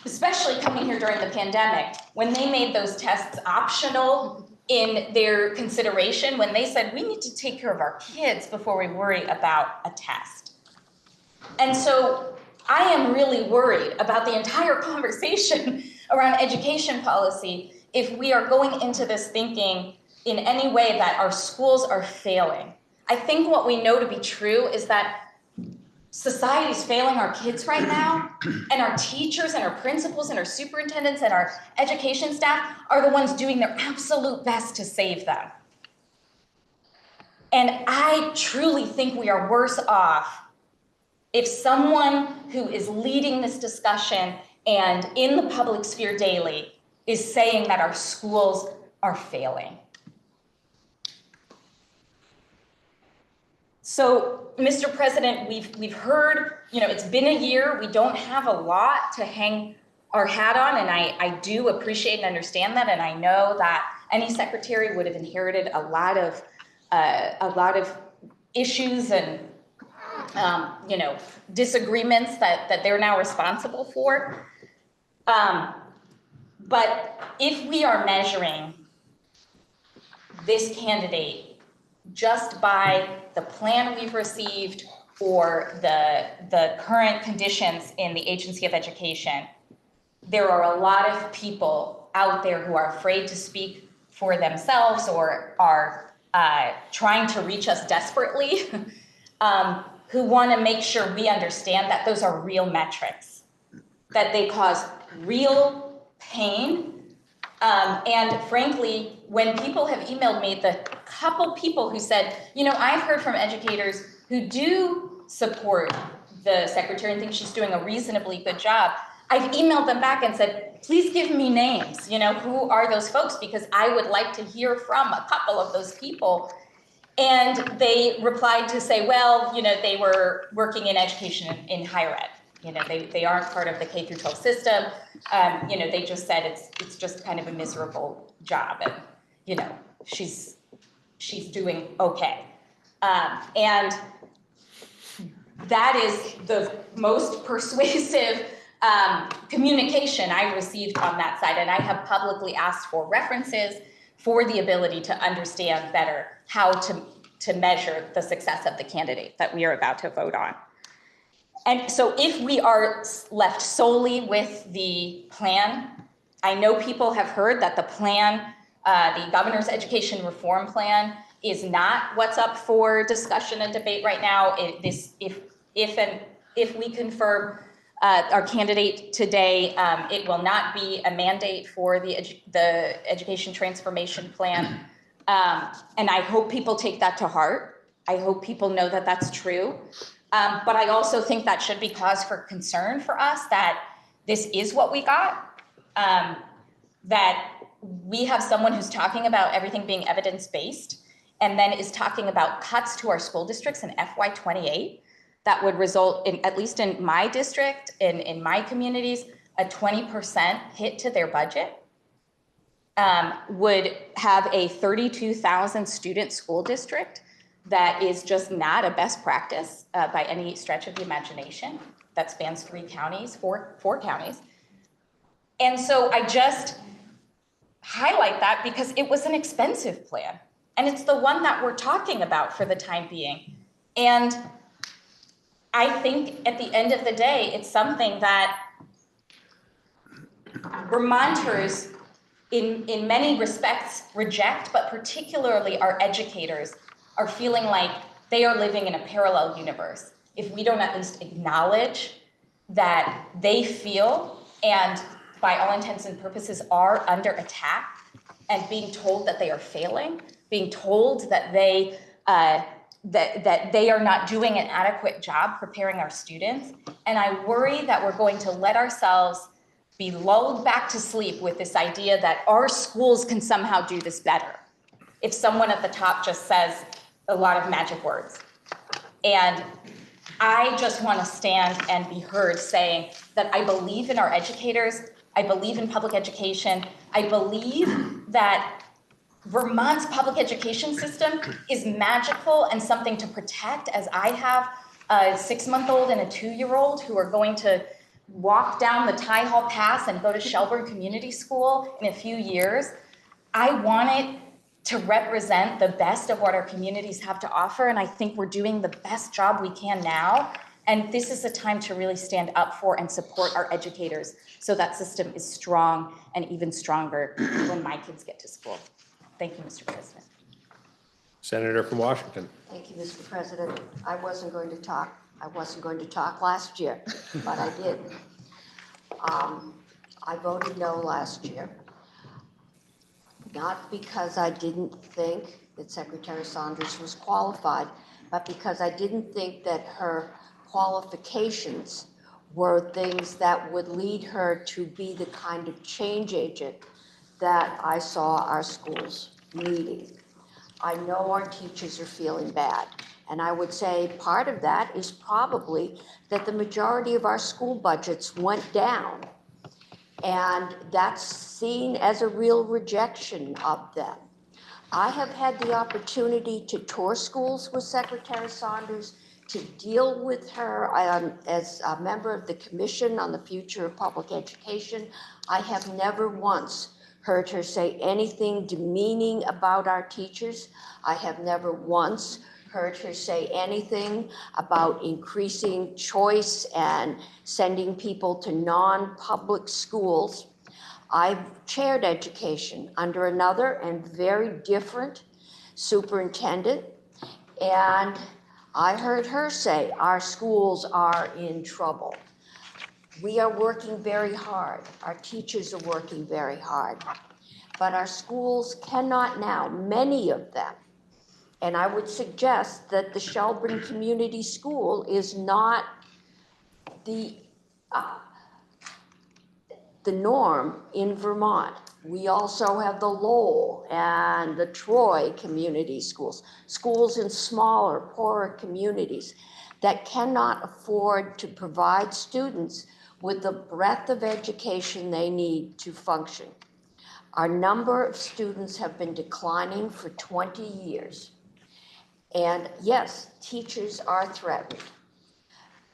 especially coming here during the pandemic, when they made those tests optional in their consideration, when they said, we need to take care of our kids before we worry about a test. And so I am really worried about the entire conversation around education policy if we are going into this thinking in any way that our schools are failing. I think what we know to be true is that society's failing our kids right now, and our teachers and our principals and our superintendents and our education staff are the ones doing their absolute best to save them. And I truly think we are worse off if someone who is leading this discussion and in the public sphere daily is saying that our schools are failing. So, Mr. President, we've heard, it's been a year. We don't have a lot to hang our hat on, and I do appreciate and understand that, and I know that any secretary would have inherited a lot of issues and disagreements that they're now responsible for. But if we are measuring this candidate just by the plan we've received or the current conditions in the Agency of Education, there are a lot of people out there who are afraid to speak for themselves or are trying to reach us desperately who want to make sure we understand that those are real metrics, that they cause real pain. And frankly, when people have emailed me, the couple people who said, you know, I've heard from educators who do support the secretary and think she's doing a reasonably good job, I've emailed them back and said, please give me names, you know, who are those folks? Because I would like to hear from a couple of those people. And they replied to say, well, you know, they were working in education in higher ed. You know, they aren't part of the K through 12 system. You know, they just said it's just kind of a miserable job, and you know, she's doing okay. And that is the most persuasive communication I received on that side, and I have publicly asked for references for the ability to understand better how to measure the success of the candidate that we are about to vote on. And so if we are left solely with the plan, I know people have heard that the plan, the governor's education reform plan, is not what's up for discussion and debate right now. If we confirm our candidate today, it will not be a mandate for the education transformation plan. And I hope people take that to heart. I hope people know that that's true. But I also think that should be cause for concern for us, that this is what we got, that we have someone who's talking about everything being evidence-based and then is talking about cuts to our school districts in FY28 that would result in, at least in my district, in my communities, a 20% hit to their budget, would have a 32,000 student school district that is just not a best practice by any stretch of the imagination, that spans four counties. And so I just highlight that because it was an expensive plan. And it's the one that we're talking about for the time being. And I think at the end of the day, it's something that Vermonters in many respects reject, but particularly our educators are feeling like they are living in a parallel universe. If we don't at least acknowledge that they feel, and by all intents and purposes are under attack, and being told that they are failing, being told that they that they are not doing an adequate job preparing our students. And I worry that we're going to let ourselves be lulled back to sleep with this idea that our schools can somehow do this better if someone at the top just says a lot of magic words. And I just want to stand and be heard saying that I believe in our educators, I believe in public education, I believe that Vermont's public education system is magical and something to protect, as I have a 6-month-old and a 2-year-old who are going to walk down the Ty Hall Pass and go to Shelburne Community School in a few years. I want it to represent the best of what our communities have to offer, and I think we're doing the best job we can now. And this is a time to really stand up for and support our educators so that system is strong and even stronger when my kids get to school. Thank you, Mr. President. Senator from Washington. Thank you, Mr. President. I wasn't going to talk. I wasn't going to talk last year, but I did. I voted no last year, not because I didn't think that Secretary Saunders was qualified, but because I didn't think that her qualifications were things that would lead her to be the kind of change agent that I saw our schools needing. I know our teachers are feeling bad, and I would say part of that is probably that the majority of our school budgets went down, and that's seen as a real rejection of them. I have had the opportunity to tour schools with Secretary Saunders, to deal with her as a member of the Commission on the Future of Public Education. I have never once heard her say anything demeaning about our teachers. I have never once heard her say anything about increasing choice and sending people to non-public schools. I've chaired education under another and very different superintendent, and I heard her say our schools are in trouble. We are working very hard. Our teachers are working very hard. But our schools cannot now, many of them, and I would suggest that the Shelburne Community School is not the norm in Vermont. We also have the Lowell and the Troy community schools, schools in smaller, poorer communities that cannot afford to provide students with the breadth of education they need to function. Our number of students have been declining for 20 years. And yes, teachers are threatened.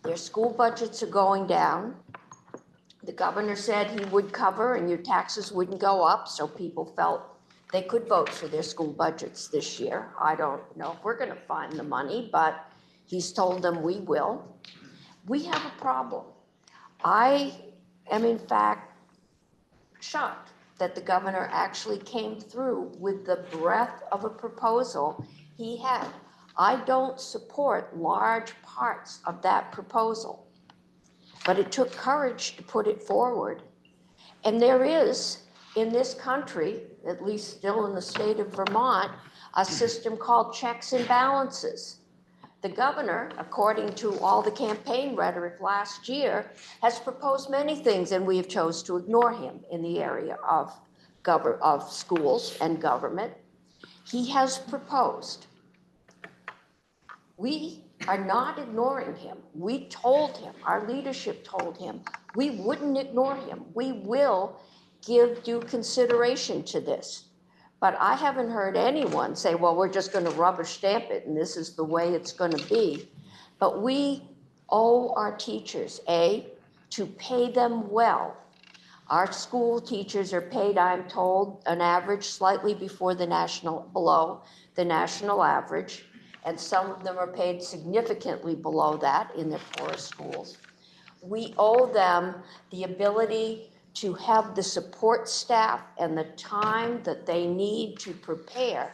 Their school budgets are going down. The governor said he would cover and your taxes wouldn't go up, so people felt they could vote for their school budgets this year. I don't know if we're going to find the money, but he's told them we will. We have a problem. I am in fact shocked that the governor actually came through with the breadth of a proposal he had. I don't support large parts of that proposal, but it took courage to put it forward. And there is, in this country, at least still in the state of Vermont, a system called checks and balances. The governor, according to all the campaign rhetoric last year, has proposed many things, and we have chose to ignore him in the area of schools and government. He has proposed. We are not ignoring him. We told him, our leadership told him, we wouldn't ignore him. We will give due consideration to this. But I haven't heard anyone say, well, we're just going to rubber stamp it and this is the way it's going to be. But we owe our teachers, to pay them well. Our school teachers are paid, I'm told, an average slightly below the national average, and some of them are paid significantly below that in their poorest schools. We owe them the ability to have the support staff and the time that they need to prepare.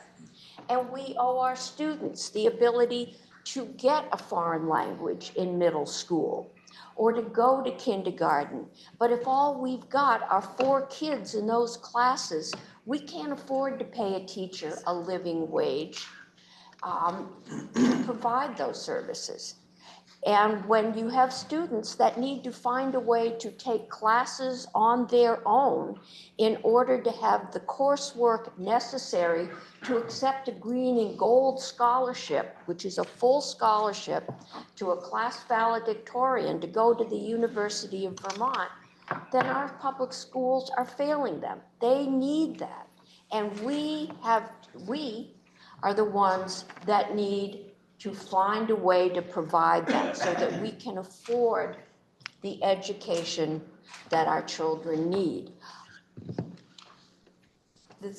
And we owe our students the ability to get a foreign language in middle school or to go to kindergarten. But if all we've got are 4 kids in those classes, we can't afford to pay a teacher a living wage to provide those services. And when you have students that need to find a way to take classes on their own in order to have the coursework necessary to accept a green and gold scholarship, which is a full scholarship to a class valedictorian to go to the University of Vermont, then our public schools are failing them. They need that. And we are the ones that need to find a way to provide that so that we can afford the education that our children need. The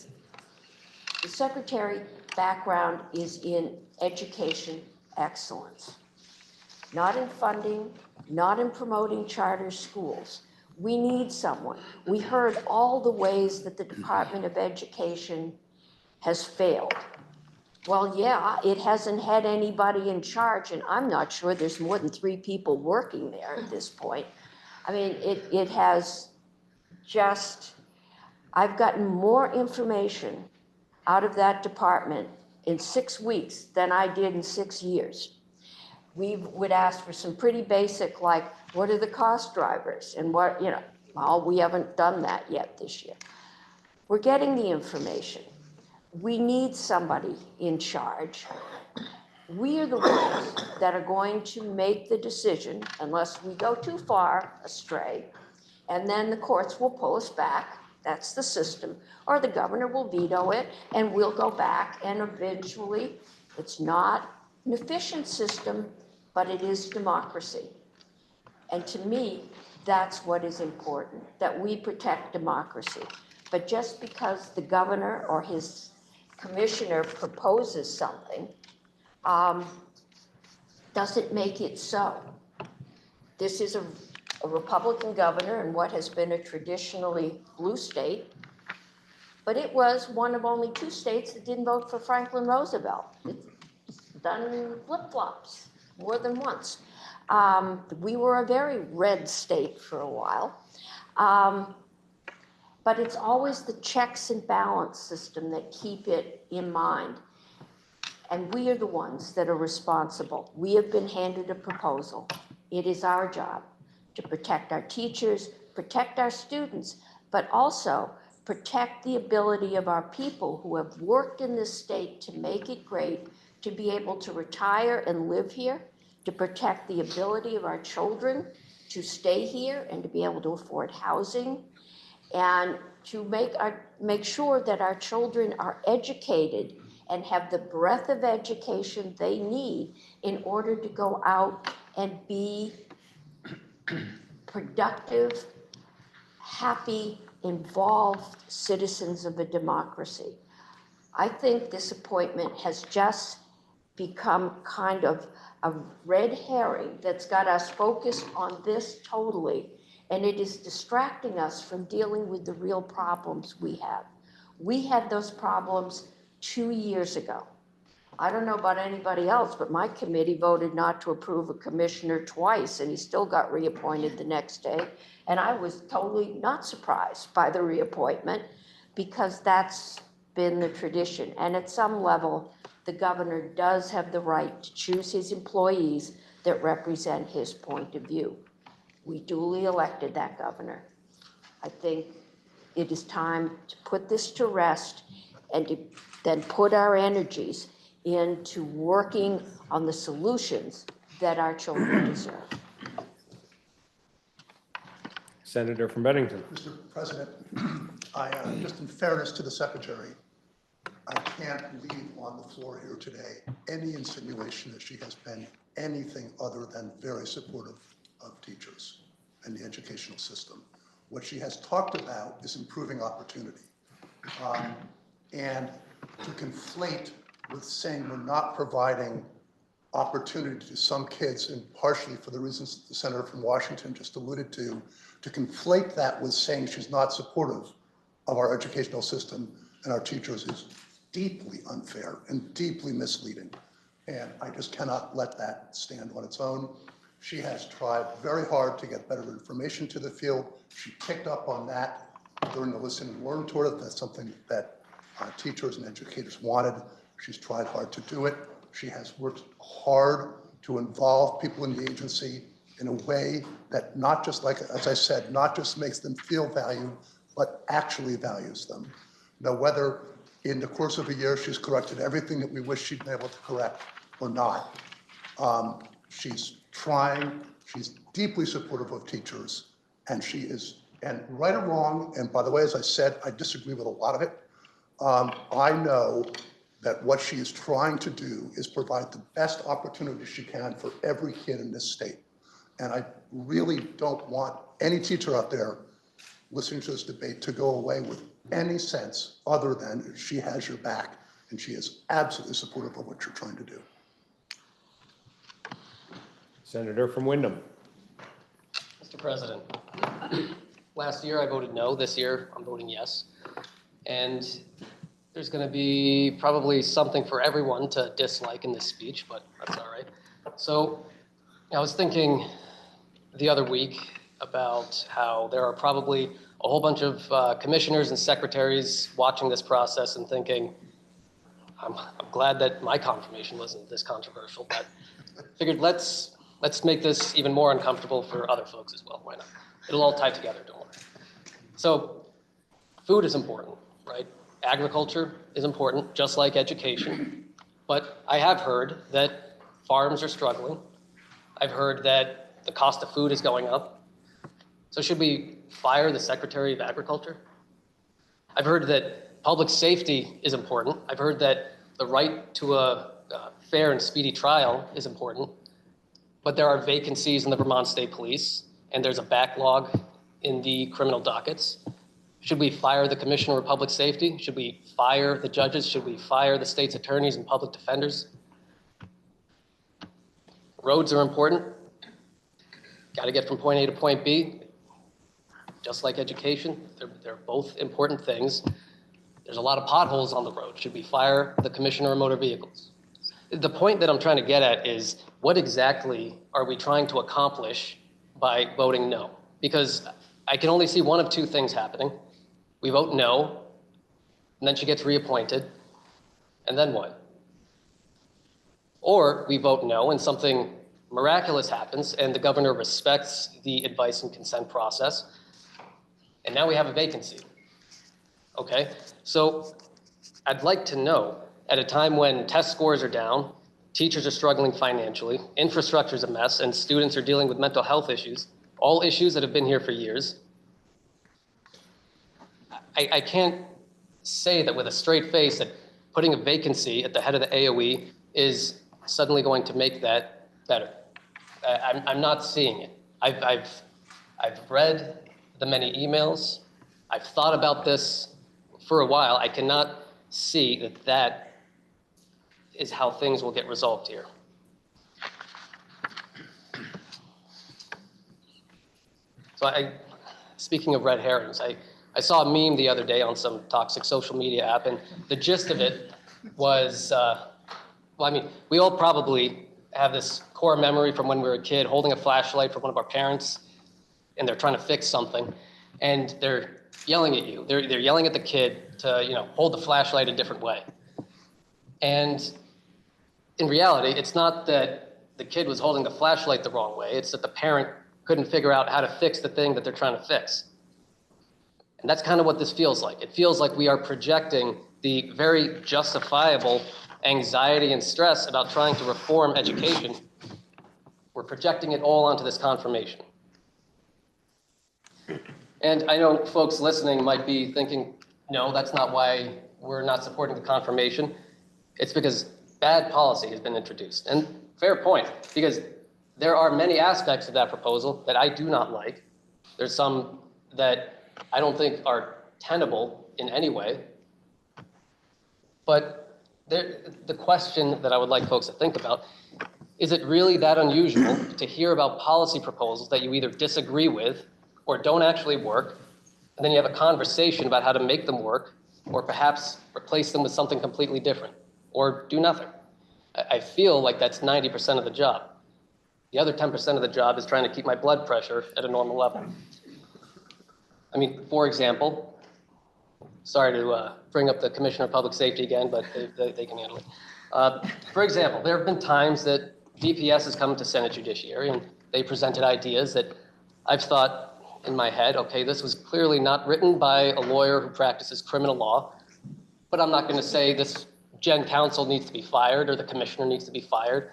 secretary background is in education excellence, not in funding, not in promoting charter schools. We need someone. We heard all the ways that the Department of Education has failed. Well, yeah, it hasn't had anybody in charge, and I'm not sure there's more than 3 people working there at this point. I mean, it has just, I've gotten more information out of that department in 6 weeks than I did in 6 years. We would ask for some pretty basic, like, what are the cost drivers? And what, well, we haven't done that yet this year. We're getting the information. We need somebody in charge. We are the ones that are going to make the decision, unless we go too far astray, and then the courts will pull us back. That's the system. Or the governor will veto it, and we'll go back, and eventually, it's not an efficient system, but it is democracy. And to me, that's what is important, that we protect democracy. But just because the governor or his commissioner proposes something, doesn't make it so. This is a Republican governor in what has been a traditionally blue state, but it was one of only 2 states that didn't vote for Franklin Roosevelt. done flip-flops more than once. We were a very red state for a while. But it's always the checks and balance system that keep it in mind. And we are the ones that are responsible. We have been handed a proposal. It is our job to protect our teachers, protect our students, but also protect the ability of our people who have worked in this state to make it great, to be able to retire and live here, to protect the ability of our children to stay here and to be able to afford housing, and to make sure that our children are educated and have the breadth of education they need in order to go out and be productive, happy, involved citizens of a democracy. I think this appointment has just become kind of a red herring that's got us focused on this totally, and it is distracting us from dealing with the real problems we have. We had those problems 2 years ago. I don't know about anybody else, but my committee voted not to approve a commissioner twice, and he still got reappointed the next day. And I was totally not surprised by the reappointment, because that's been the tradition. And at some level, the governor does have the right to choose his employees that represent his point of view. We duly elected that governor. I think it is time to put this to rest and to then put our energies into working on the solutions that our children deserve. Senator from Bennington. Mr. President, just in fairness to the secretary, I can't leave on the floor here today any insinuation that she has been anything other than very supportive of teachers and the educational system. What she has talked about is improving opportunity. And to conflate with saying we're not providing opportunity to some kids, and partially for the reasons that the senator from Washington just alluded to conflate that with saying she's not supportive of our educational system and our teachers is deeply unfair and deeply misleading. And I just cannot let that stand on its own. She has tried very hard to get better information to the field. She picked up on that during the Listen and Learn tour. That's something that teachers and educators wanted. She's tried hard to do it. She has worked hard to involve people in the agency in a way that not just, like, as I said, not just makes them feel valued, but actually values them. Now, whether in the course of a year she's corrected everything that we wish she'd been able to correct or not, she's trying, she's deeply supportive of teachers, and she is, and right or wrong, and by the way, as I said, I disagree with a lot of it. I know that what she is trying to do is provide the best opportunity she can for every kid in this state. And I really don't want any teacher out there listening to this debate to go away with any sense other than she has your back and she is absolutely supportive of what you're trying to do. Senator from Windham. Mr. President, last year I voted no. This year I'm voting yes. And there's going to be probably something for everyone to dislike in this speech, but that's all right. So I was thinking the other week about how there are probably a whole bunch of commissioners and secretaries watching this process and thinking, I'm glad that my confirmation wasn't this controversial, but figured let's make this even more uncomfortable for other folks as well. Why not? It'll all tie together, don't worry. So food is important, right? Agriculture is important, just like education. But I have heard that farms are struggling. I've heard that the cost of food is going up. So should we fire the Secretary of Agriculture? I've heard that public safety is important. I've heard that the right to a fair and speedy trial is important. But there are vacancies in the Vermont State Police, and there's a backlog in the criminal dockets. Should we fire the Commissioner of Public Safety? Should we fire the judges? Should we fire the state's attorneys and public defenders? Roads are important. Got to get from point A to point B. Just like education, they're both important things. There's a lot of potholes on the road. Should we fire the Commissioner of Motor Vehicles? The point that I'm trying to get at is what exactly are we trying to accomplish by voting no? Because I can only see one of two things happening. We vote no, and then she gets reappointed, and then what? Or we vote no and something miraculous happens and the governor respects the advice and consent process, and now we have a vacancy. Okay, so I'd like to know, at a time when test scores are down, teachers are struggling financially, infrastructure is a mess, and students are dealing with mental health issues, all issues that have been here for years, I can't say that with a straight face that putting a vacancy at the head of the AOE is suddenly going to make that better. I'm not seeing it. I've read the many emails. I've thought about this for a while. I cannot see that that is how things will get resolved here. So speaking of red herrings, I saw a meme the other day on some toxic social media app, and the gist of it was, well, I mean, we all probably have this core memory from when we were a kid, holding a flashlight for one of our parents, and they're trying to fix something, and they're yelling at you. They're yelling at the kid to, hold the flashlight a different way. And in reality, it's not that the kid was holding the flashlight the wrong way. It's that the parent couldn't figure out how to fix the thing that they're trying to fix. And that's kind of what this feels like. It feels like we are projecting the very justifiable anxiety and stress about trying to reform education. We're projecting it all onto this confirmation. And I know folks listening might be thinking, no, that's not why we're not supporting the confirmation. It's because bad policy has been introduced. And fair point, because there are many aspects of that proposal that I do not like. There's some that I don't think are tenable in any way. But the question that I would like folks to think about, is it really that unusual to hear about policy proposals that you either disagree with or don't actually work, and then you have a conversation about how to make them work, or perhaps replace them with something completely different, or do nothing? I feel like that's 90% of the job. The other 10% of the job is trying to keep my blood pressure at a normal level. I mean, for example, sorry to bring up the Commissioner of Public Safety again, but they can handle it. For example, there have been times that DPS has come to Senate Judiciary and they presented ideas that I've thought in my head, okay, this was clearly not written by a lawyer who practices criminal law, but I'm not going to say this Gen Counsel needs to be fired or the commissioner needs to be fired.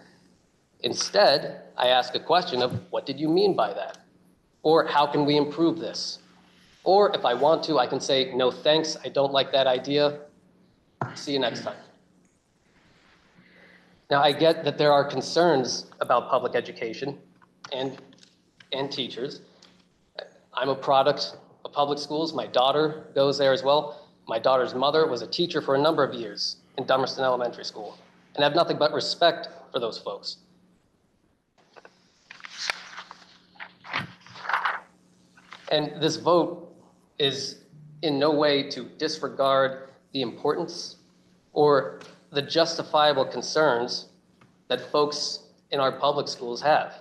Instead, I ask a question of what did you mean by that? Or how can we improve this? Or if I want to, I can say, no, thanks, I don't like that idea. See you next time. Now, I get that there are concerns about public education and teachers. I'm a product of public schools. My daughter goes there as well. My daughter's mother was a teacher for a number of years in Dummerston Elementary School, and I have nothing but respect for those folks. And this vote is in no way to disregard the importance or the justifiable concerns that folks in our public schools have.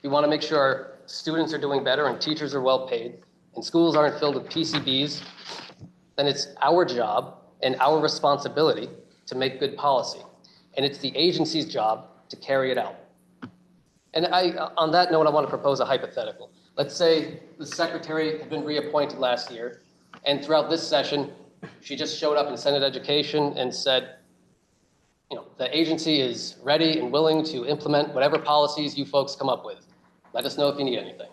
We want to make sure our students are doing better and teachers are well paid and schools aren't filled with PCBs, then it's our job and our responsibility to make good policy. And it's the agency's job to carry it out. And on that note, I want to propose a hypothetical. Let's say the secretary had been reappointed last year, and throughout this session, she just showed up in Senate Education and said, the agency is ready and willing to implement whatever policies you folks come up with. Let us know if you need anything.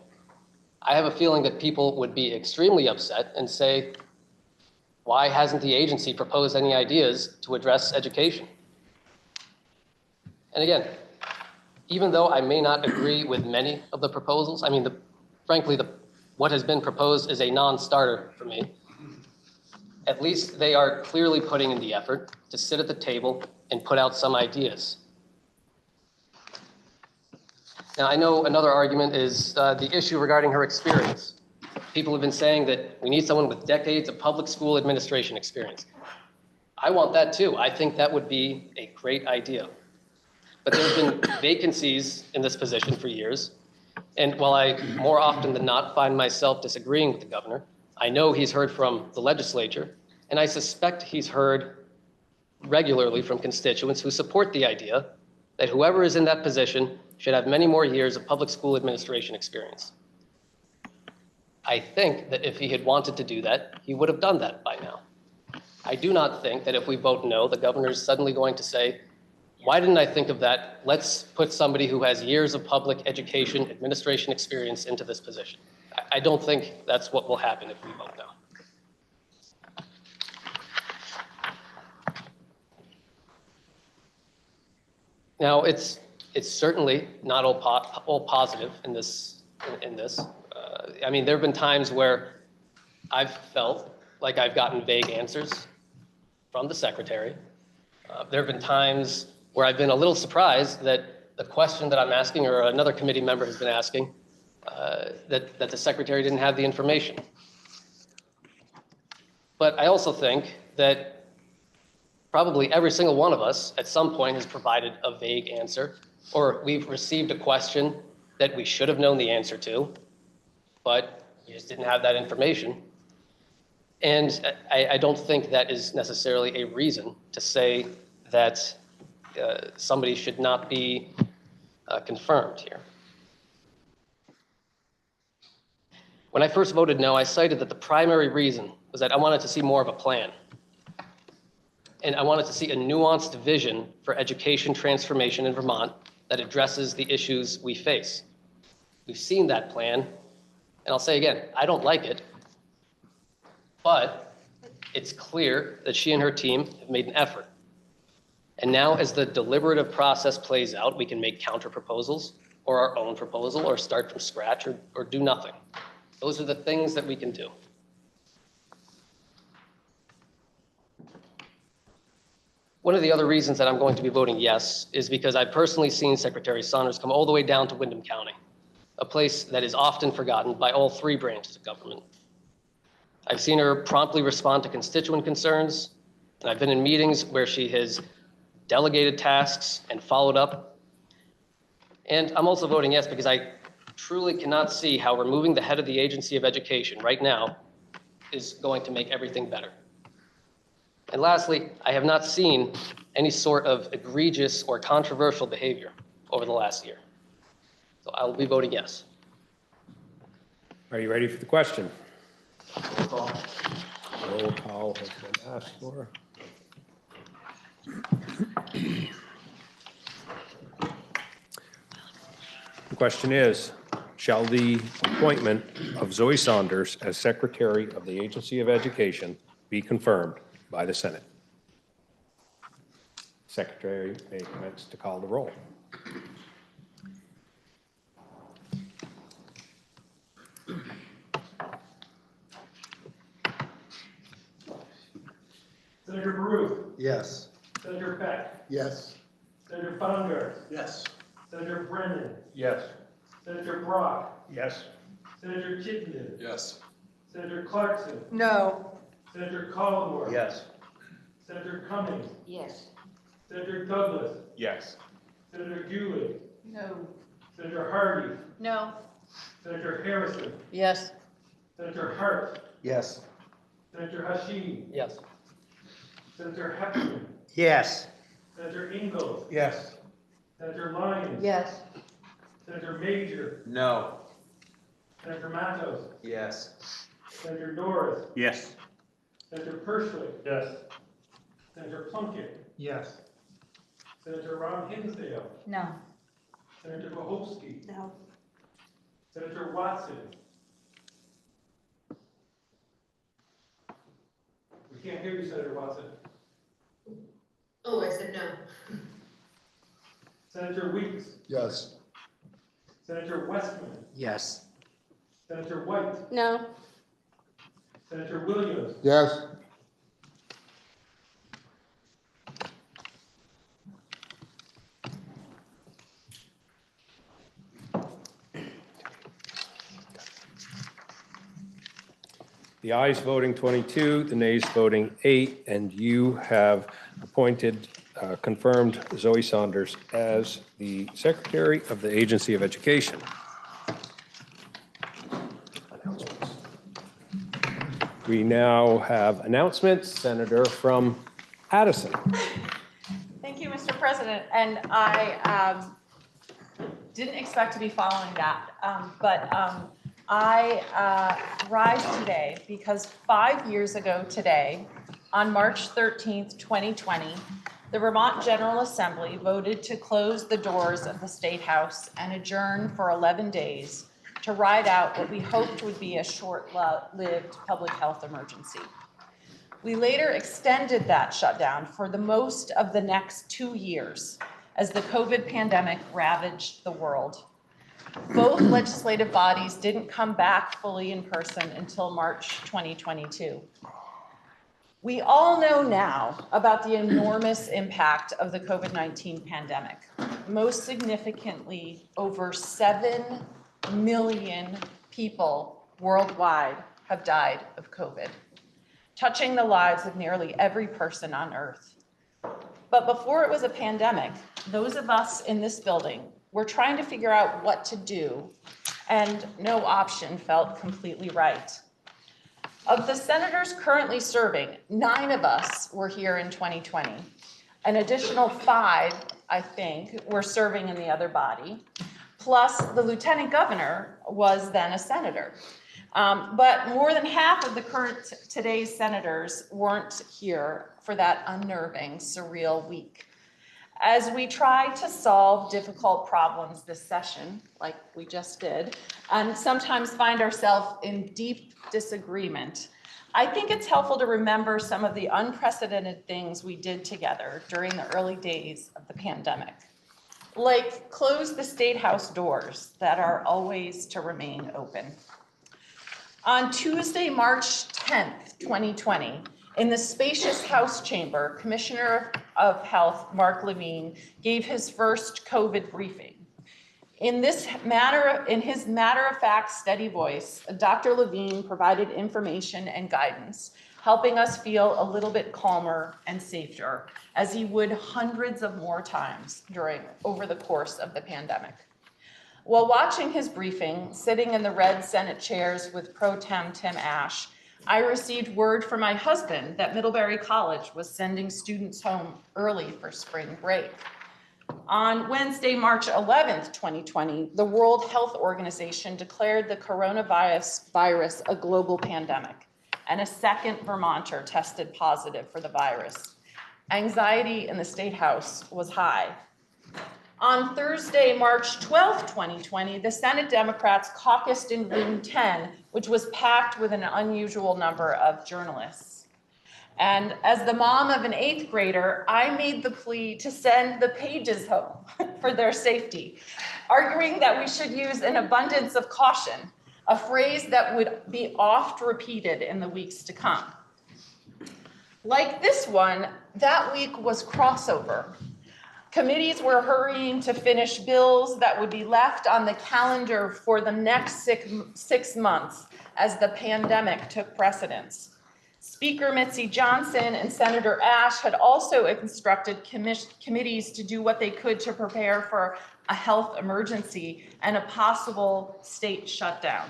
I have a feeling that people would be extremely upset and say, why hasn't the agency proposed any ideas to address education? And again, even though I may not agree with many of the proposals, I mean, frankly, what has been proposed is a non-starter for me. At least they are clearly putting in the effort to sit at the table and put out some ideas. Now, I know another argument is the issue regarding her experience. People have been saying that we need someone with decades of public school administration experience. I want that too. I think that would be a great idea. but there have been vacancies in this position for years. And while I more often than not find myself disagreeing with the governor, I know he's heard from the legislature, and I suspect he's heard regularly from constituents who support the idea that whoever is in that position should have many more years of public school administration experience. I think that if he had wanted to do that, he would have done that by now. I do not think that if we vote no, the governor is suddenly going to say, why didn't I think of that? Let's put somebody who has years of public education administration experience into this position. I don't think that's what will happen if we vote no. Now, it's certainly not all positive in this. I mean, there have been times where I've felt like I've gotten vague answers from the secretary. There have been times where I've been a little surprised that the question that I'm asking or another committee member has been asking, that the secretary didn't have the information. But I also think that probably every single one of us at some point has provided a vague answer, or we've received a question that we should have known the answer to, but we just didn't have that information. And I don't think that is necessarily a reason to say that somebody should not be confirmed here. When I first voted no, I cited that the primary reason was that I wanted to see more of a plan. And I wanted to see a nuanced vision for education transformation in Vermont that addresses the issues we face. We've seen that plan, and I'll say again, I don't like it, but it's clear that she and her team have made an effort. And now as the deliberative process plays out, we can make counter proposals or our own proposal or start from scratch or do nothing. Those are the things that we can do. One of the other reasons that I'm going to be voting yes is because I've personally seen Secretary Saunders come all the way down to Windham County, a place that is often forgotten by all three branches of government. I've seen her promptly respond to constituent concerns, and I've been in meetings where she has delegated tasks and followed up. And I'm also voting yes because I truly cannot see how removing the head of the Agency of Education right now is going to make everything better. And lastly, I have not seen any sort of egregious or controversial behavior over the last year. So I will be voting yes. Are you ready for the question? Roll call has been asked for. The question is, shall the appointment of Zoe Saunders as Secretary of the Agency of Education be confirmed by the Senate? Secretary may commence to call the roll. Senator Baruch, Yes. Senator Beck, Yes. Senator Saunders, Yes. Senator Brennan, Yes. Senator Brock, Yes. Senator Chittenden, Yes. Senator Clarkson, No. Senator Collingwood. Yes. Senator Cummings, Yes. Senator Douglas, Yes. Senator Dooley, No. Senator Hardy, No. Senator Harrison, Yes. Senator Hart, Yes. Senator Hashim, Yes. Senator Hepburn, Yes. Senator Ingalls, Yes. Senator Lyons, Yes. Senator Major, No. Senator Matos, Yes. Senator Norris, Yes. Senator Pershling. Yes. Senator Plunkett, Yes. Senator Ron Hinsdale, No. Senator Bohofsky, No. Senator Watson. We can't hear you, Senator Watson. Oh, I said no. Senator Weeks, Yes. Senator Westman, Yes. Senator White, No. Senator Williams, Yes. The ayes voting 22, the nays voting 8, and you have appointed, confirmed Zoe Saunders as the Secretary of the Agency of Education. Announcements. We now have announcements. Senator from Addison. Thank you, Mr. President. And I didn't expect to be following that, but I rise today because 5 years ago today, on March 13th, 2020, the Vermont General Assembly voted to close the doors of the State House and adjourn for 11 days to ride out what we hoped would be a short-lived public health emergency. We later extended that shutdown for the most of the next 2 years as the COVID pandemic ravaged the world. Both legislative bodies didn't come back fully in person until March 2022. We all know now about the enormous impact of the COVID-19 pandemic. Most significantly, over 7 million people worldwide have died of COVID, touching the lives of nearly every person on Earth. But before it was a pandemic, those of us in this building were trying to figure out what to do, and no option felt completely right. Of the senators currently serving, 9 of us were here in 2020. An additional 5, I think, were serving in the other body, plus the lieutenant governor was then a senator. But more than half of the current today's senators weren't here for that unnerving, surreal week. As we try to solve difficult problems this session, like we just did, and sometimes find ourselves in deep disagreement, I think it's helpful to remember some of the unprecedented things we did together during the early days of the pandemic, like close the State House doors that are always to remain open. On Tuesday, March 10th, 2020, in the spacious House chamber, Commissioner of Health Mark Levine gave his first COVID briefing. In his matter-of-fact, steady voice, Dr. Levine provided information and guidance, helping us feel a little bit calmer and safer, as he would hundreds of more times over the course of the pandemic. While watching his briefing, sitting in the red Senate chairs with Pro Tem Tim Ash, I received word from my husband that Middlebury College was sending students home early for spring break. On Wednesday, March 11th, 2020, the World Health Organization declared the coronavirus a global pandemic, and a second Vermonter tested positive for the virus. Anxiety in the State House was high. On Thursday, March 12th, 2020, the Senate Democrats caucused in room 10, which was packed with an unusual number of journalists. And as the mom of an 8th grader, I made the plea to send the pages home for their safety, arguing that we should use an abundance of caution, a phrase that would be oft repeated in the weeks to come. Like this one, that week was crossover. Committees were hurrying to finish bills that would be left on the calendar for the next 6 months as the pandemic took precedence. Speaker Mitzi Johnson and Senator Ash had also instructed committees to do what they could to prepare for a health emergency and a possible state shutdown.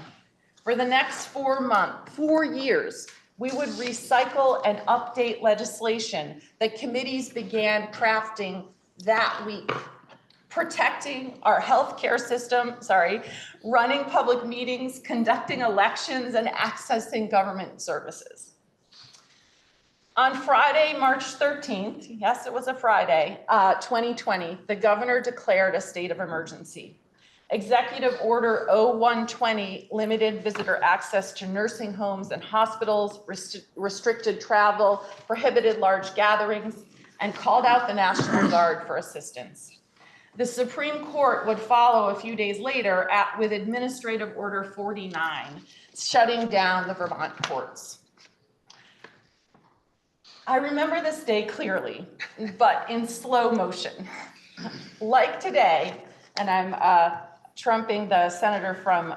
For the next 4 years, we would recycle and update legislation that committees began crafting that week, protecting our healthcare system, running public meetings, conducting elections, and accessing government services. On Friday, March 13th, yes, it was a Friday, 2020, the governor declared a state of emergency. Executive Order 0120 limited visitor access to nursing homes and hospitals, restricted travel, prohibited large gatherings, and called out the National Guard for assistance. The Supreme Court would follow a few days later with Administrative Order 49, shutting down the Vermont courts. I remember this day clearly, but in slow motion. Like today, and I'm trumping the senator from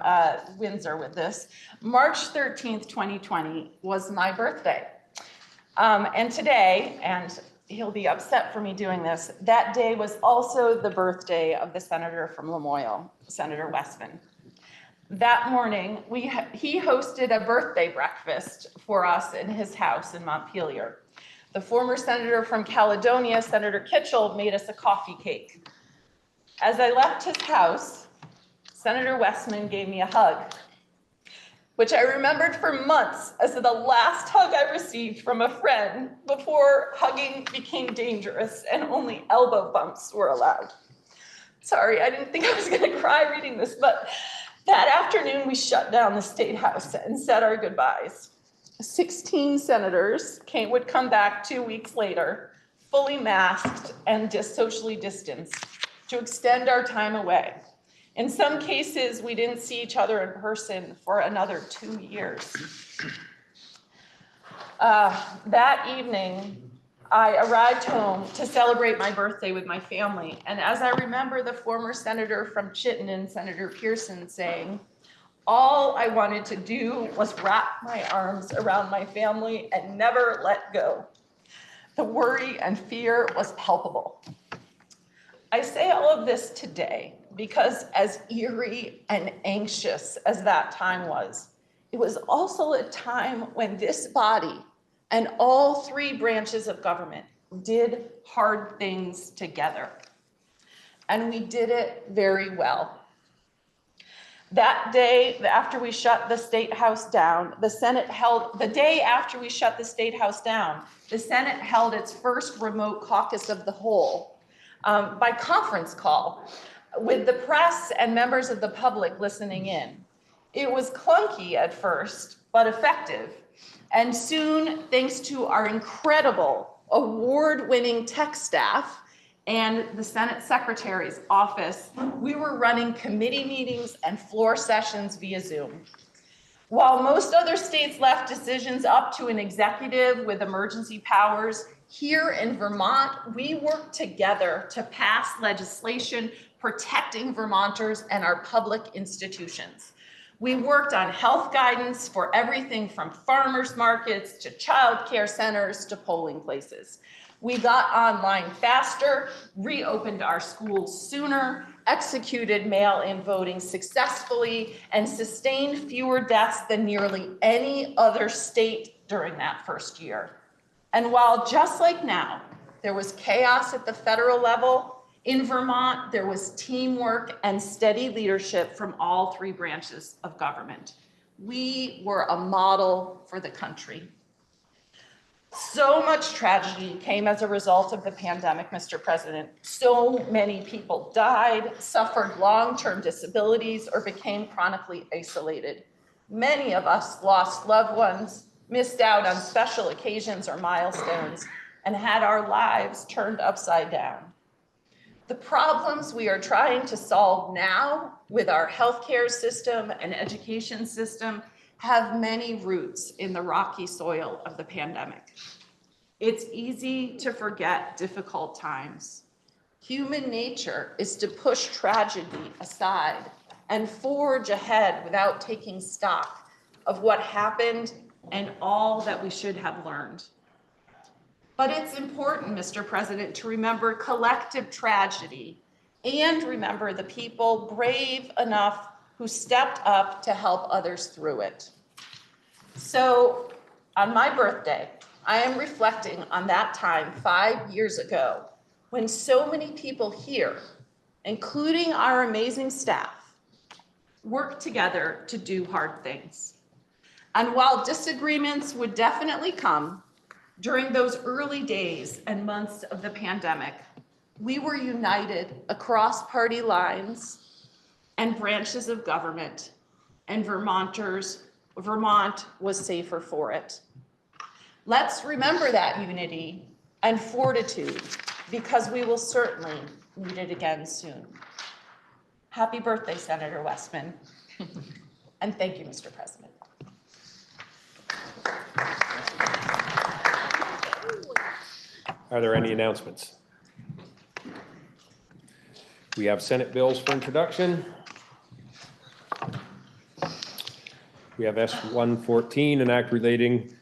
Windsor with this. March 13th, 2020 was my birthday. And today, and he'll be upset for me doing this, that day was also the birthday of the senator from Lamoille, Senator Westman. That morning, he hosted a birthday breakfast for us in his house in Montpelier. The former senator from Caledonia, Senator Kitchell, made us a coffee cake. As I left his house, Senator Westman gave me a hug, which I remembered for months as the last hug I received from a friend before hugging became dangerous and only elbow bumps were allowed. Sorry, I didn't think I was gonna cry reading this, but that afternoon we shut down the State House and said our goodbyes. 16 senators would come back 2 weeks later, fully masked and socially distanced, to extend our time away. In some cases, we didn't see each other in person for another 2 years. That evening, I arrived home to celebrate my birthday with my family. And as I remember the former senator from Chittenden, Senator Pearson, saying, all I wanted to do was wrap my arms around my family and never let go. The worry and fear was palpable. I say all of this today because as eerie and anxious as that time was, it was also a time when this body and all three branches of government did hard things together. And we did it very well. That day, after we shut the State House down, the day after we shut the State House down, the Senate held its first remote caucus of the whole by conference call with the press and members of the public listening in. It was clunky at first, but effective. And soon, thanks to our incredible award-winning tech staff and the Senate Secretary's office, we were running committee meetings and floor sessions via Zoom. While most other states left decisions up to an executive with emergency powers, here in Vermont, we worked together to pass legislation protecting Vermonters and our public institutions. We worked on health guidance for everything from farmers markets to child care centers to polling places. We got online faster, reopened our schools sooner, executed mail-in voting successfully, and sustained fewer deaths than nearly any other state during that first year. And while just like now, there was chaos at the federal level, in Vermont, there was teamwork and steady leadership from all three branches of government. We were a model for the country. So much tragedy came as a result of the pandemic, Mr. President. So many people died, suffered long-term disabilities, or became chronically isolated. Many of us lost loved ones, missed out on special occasions or milestones, and had our lives turned upside down. The problems we are trying to solve now with our healthcare system and education system have many roots in the rocky soil of the pandemic. It's easy to forget difficult times. Human nature is to push tragedy aside and forge ahead without taking stock of what happened and all that we should have learned. But it's important, Mr. President, to remember collective tragedy and remember the people brave enough who stepped up to help others through it. So on my birthday, I am reflecting on that time 5 years ago when so many people here, including our amazing staff, worked together to do hard things. And while disagreements would definitely come, during those early days and months of the pandemic, we were united across party lines and branches of government, and Vermont was safer for it. Let's remember that unity and fortitude because we will certainly need it again soon. Happy birthday, Senator Westman, and thank you, Mr. President. Are there any announcements? We have Senate bills for introduction. We have S-114, an act relating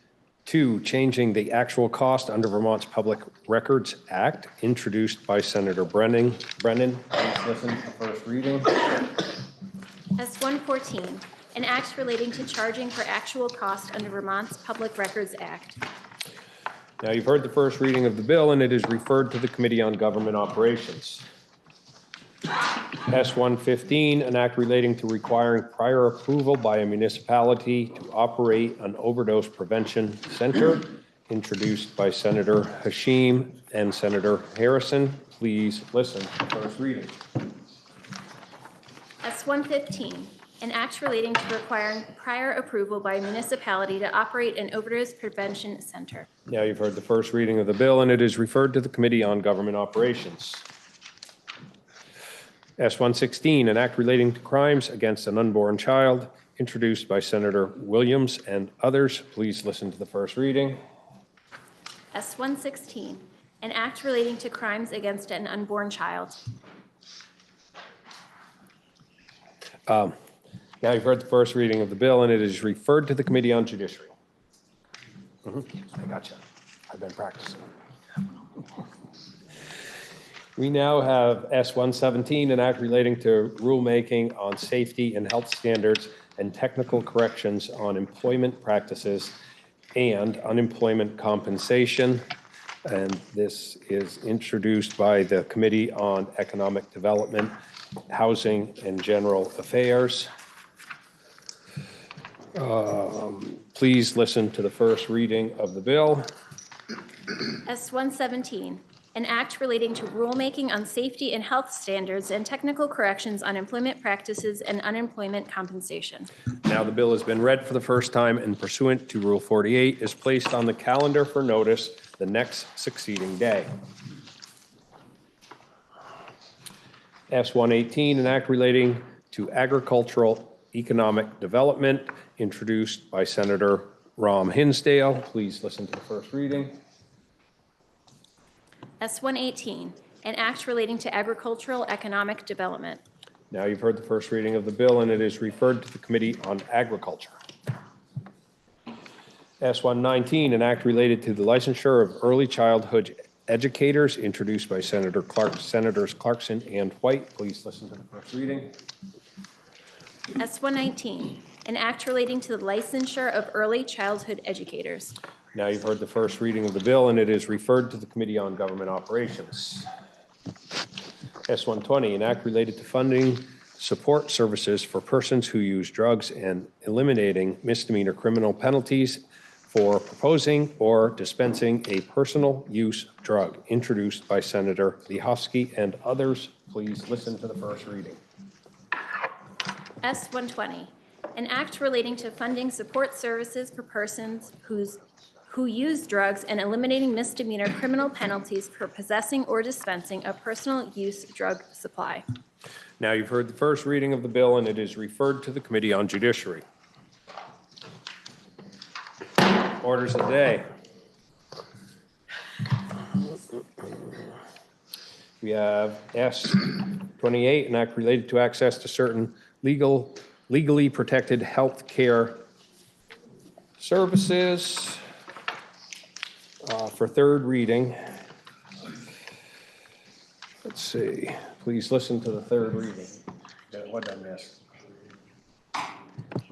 to changing the actual cost under Vermont's Public Records Act, introduced by Senator Brennan. Please listen to the first reading. S-114, an act relating to charging for actual cost under Vermont's Public Records Act. Now, you've heard the first reading of the bill, and it is referred to the Committee on Government Operations. S-115, an act relating to requiring prior approval by a municipality to operate an overdose prevention center, introduced by Senator Hashim and Senator Harrison. Please listen to the first reading. S-115, an act relating to requiring prior approval by a municipality to operate an overdose prevention center. Now, you've heard the first reading of the bill, and it is referred to the Committee on Government Operations. S-116, an act relating to crimes against an unborn child, introduced by Senator Williams and others. Please listen to the first reading. S-116, an act relating to crimes against an unborn child. Now, you've heard the first reading of the bill, and it is referred to the Committee on Judiciary. I gotcha. I've been practicing. We now have S-117, an act relating to rulemaking on safety and health standards and technical corrections on employment practices and unemployment compensation. And this is introduced by the Committee on Economic Development, Housing, and General Affairs. Please listen to the first reading of the bill. S-117, an act relating to rulemaking on safety and health standards and technical corrections on employment practices and unemployment compensation. Now, the bill has been read for the first time and pursuant to Rule 48 is placed on the calendar for notice the next succeeding day. S-118, an act relating to agricultural economic development, introduced by Senator Rom Hinsdale. Please listen to the first reading. S-118, an act relating to agricultural economic development. Now, you've heard the first reading of the bill, and it is referred to the Committee on Agriculture. S-119, an act related to the licensure of early childhood educators, introduced by Senators Clarkson and White. Please listen to the first reading. S-119, an act relating to the licensure of early childhood educators. Now, you've heard the first reading of the bill, and it is referred to the Committee on Government Operations. S-120, an act related to funding support services for persons who use drugs and eliminating misdemeanor criminal penalties for proposing or dispensing a personal use drug, introduced by Senator Lehoski and others. Please listen to the first reading. S-120, an act relating to funding support services for persons who use drugs and eliminating misdemeanor criminal penalties for possessing or dispensing a personal use drug supply. Now, you've heard the first reading of the bill, and it is referred to the Committee on Judiciary. Orders of the day. We have S-28, an act related to access to certain legally protected health care services. For third reading, let's see, please listen to the third reading. What did I miss?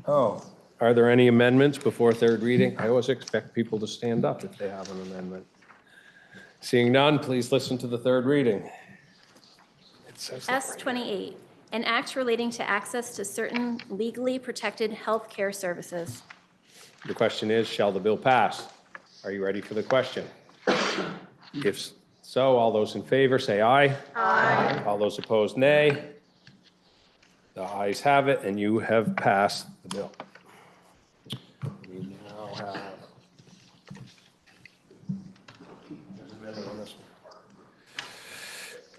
Oh, are there any amendments before third reading? I always expect people to stand up if they have an amendment. Seeing none, please listen to the third reading. S-28, an act relating to access to certain legally protected health care services. The question is, shall the bill pass? Are you ready for the question? If so, all those in favor say aye. Aye. All those opposed, nay. The ayes have it, and you have passed the bill. We now have.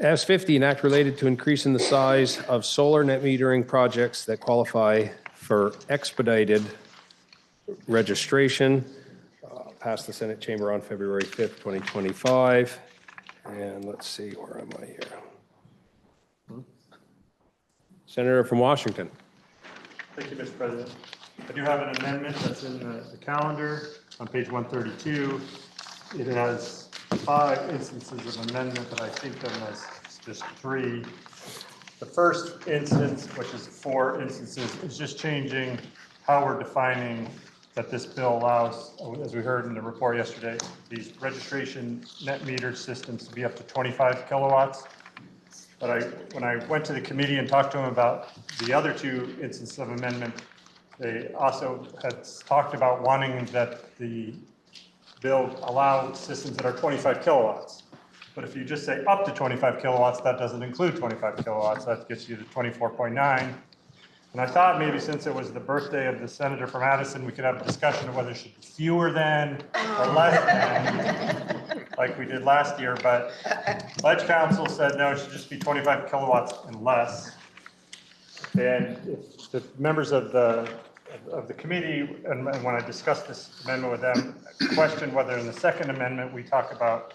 S-50, an act related to increasing the size of solar net metering projects that qualify for expedited registration. Passed the Senate chamber on February 5th, 2025. And let's see, where am I here? Senator from Washington. Thank you, Mr. President. I do have an amendment that's in the calendar on page 132. It has 5 instances of amendment, but I think them as just 3. The first instance, which is 4 instances, is just changing how we're defining that this bill allows, as we heard in the report yesterday, these registration net metered systems to be up to 25 kilowatts. But when I went to the committee and talked to them about the other 2 instances of amendment, they also had talked about wanting that the bill allow systems that are 25 kilowatts. But if you just say up to 25 kilowatts, that doesn't include 25 kilowatts. That gets you to 24.9. And I thought maybe since it was the birthday of the senator from Addison, we could have a discussion of whether it should be fewer than or less than, like we did last year. But Ledge Council said, no, it should just be 25 kilowatts and less. And if the members of the committee, and when I discussed this amendment with them, questioned whether in the second amendment we talk about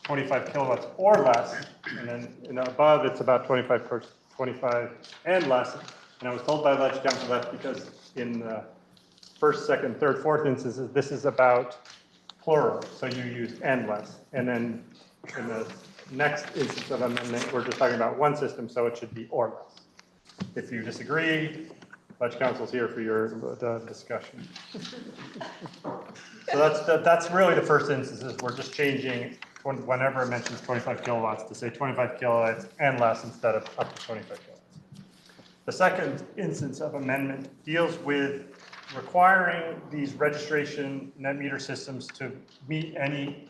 25 kilowatts or less, and then above it's about 25 and less. And I was told by Ledge Council that's because in the first, second, third, fourth instances, this is about plural, so you use and less. And then in the next instance of amendment, we're just talking about one system, so it should be or less. If you disagree, Ledge Council's here for your discussion. So that's really the first instances. We're just changing whenever it mentions 25 kilowatts to say 25 kilowatts and less instead of up to 25 kilowatts. The second instance of amendment deals with requiring these registration net meter systems to meet any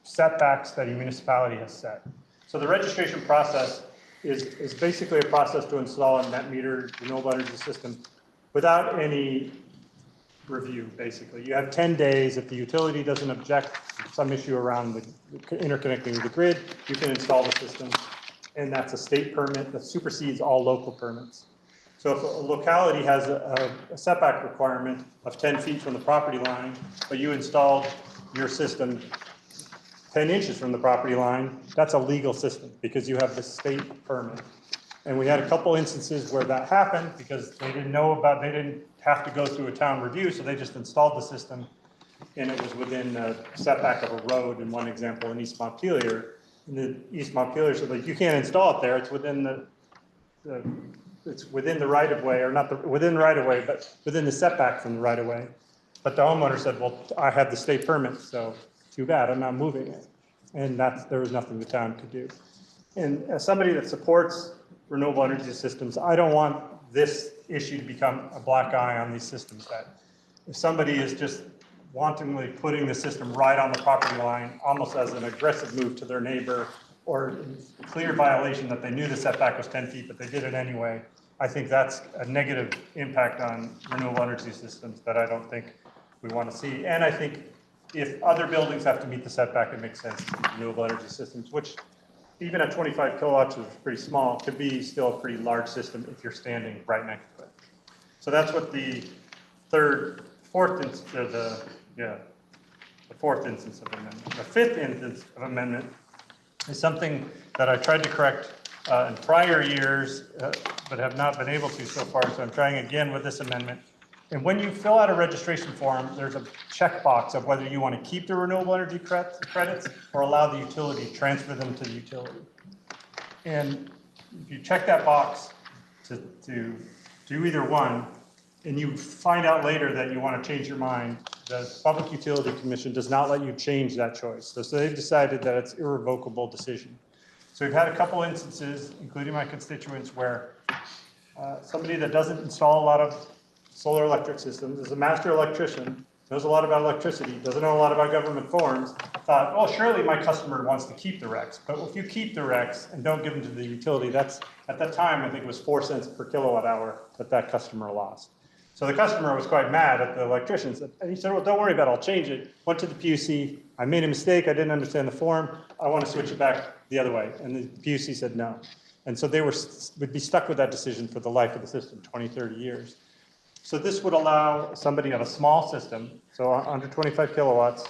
setbacks that a municipality has set. So the registration process is basically a process to install a net meter renewable energy system without any review, basically. You have 10 days. If the utility doesn't object to some issue around the interconnecting the grid, you can install the system. And that's a state permit that supersedes all local permits. So if a locality has a setback requirement of 10 feet from the property line, but you installed your system 10 inches from the property line, that's a legal system because you have the state permit. And we had a couple instances where that happened because they didn't have to go through a town review, so they just installed the system and it was within a setback of a road in one example in East Montpelier. And the East Montpelier said, like, you can't install it there, it's within the right of way, or not within the right of way, but within the setback from the right of way. But the homeowner said, well, I have the state permit, so too bad, I'm not moving it. And there was nothing the town could do. And as somebody that supports renewable energy systems, I don't want this issue to become a black eye on these systems. That if somebody is just wantonly putting the system right on the property line, almost as an aggressive move to their neighbor, or clear violation that they knew the setback was 10 feet, but they did it anyway, I think that's a negative impact on renewable energy systems that I don't think we want to see. And I think if other buildings have to meet the setback, it makes sense to renewable energy systems, which even at 25 kilowatts, which is pretty small, could be still a pretty large system if you're standing right next to it. So that's what the fourth instance of amendment. The fifth instance of amendment is something that I tried to correct in prior years, but have not been able to so far. So I'm trying again with this amendment. And when you fill out a registration form, there's a checkbox of whether you want to keep the renewable energy credits or allow the utility to transfer them to the utility. And if you check that box to do either one, and you find out later that you want to change your mind, the Public Utility Commission does not let you change that choice. So they've decided that it's an irrevocable decision. So we've had a couple instances, including my constituents, where somebody that doesn't install a lot of solar electric systems, is a master electrician, knows a lot about electricity, doesn't know a lot about government forms, thought, well, surely my customer wants to keep the RECs. But if you keep the RECs and don't give them to the utility, that's, at that time, I think it was 4 cents per kilowatt hour that customer lost. So the customer was quite mad at the electrician. And he said, well, don't worry about it, I'll change it. Went to the PUC, I made a mistake, I didn't understand the form, I want to switch it back the other way. And the PUC said no. And so they would be stuck with that decision for the life of the system, 20, 30 years. So this would allow somebody on a small system, so under 25 kilowatts,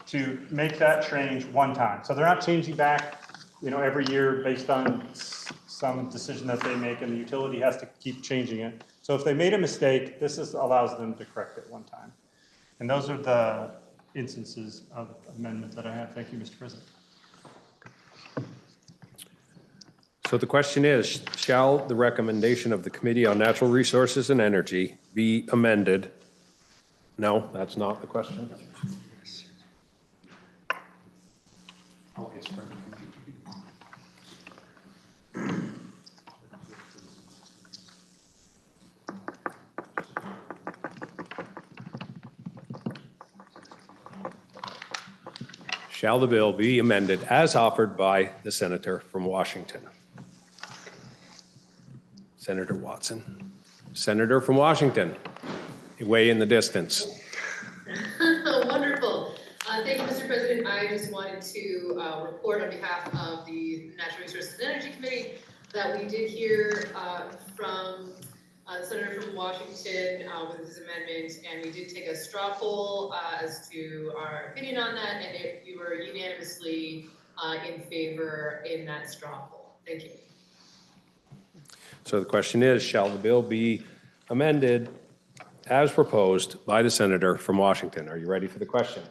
to make that change one time. So they're not changing back, every year based on some decision that they make, and the utility has to keep changing it. So if they made a mistake, allows them to correct it one time. And those are the instances of amendment that I have. Thank you, Mr. President. So the question is, shall the recommendation of the Committee on Natural Resources and Energy be amended? No, that's not the question. Shall the bill be amended as offered by the senator from Washington? Senator Watson. Senator from Washington, way in the distance. Wonderful. Thank you, Mr. President. I just wanted to report on behalf of the Natural Resources and Energy Committee that we did hear from the Senator from Washington with his amendment, and we did take a straw poll as to our opinion on that, and you were unanimously in favor in that straw poll. Thank you. So the question is, shall the bill be amended as proposed by the senator from Washington? Are you ready for the question?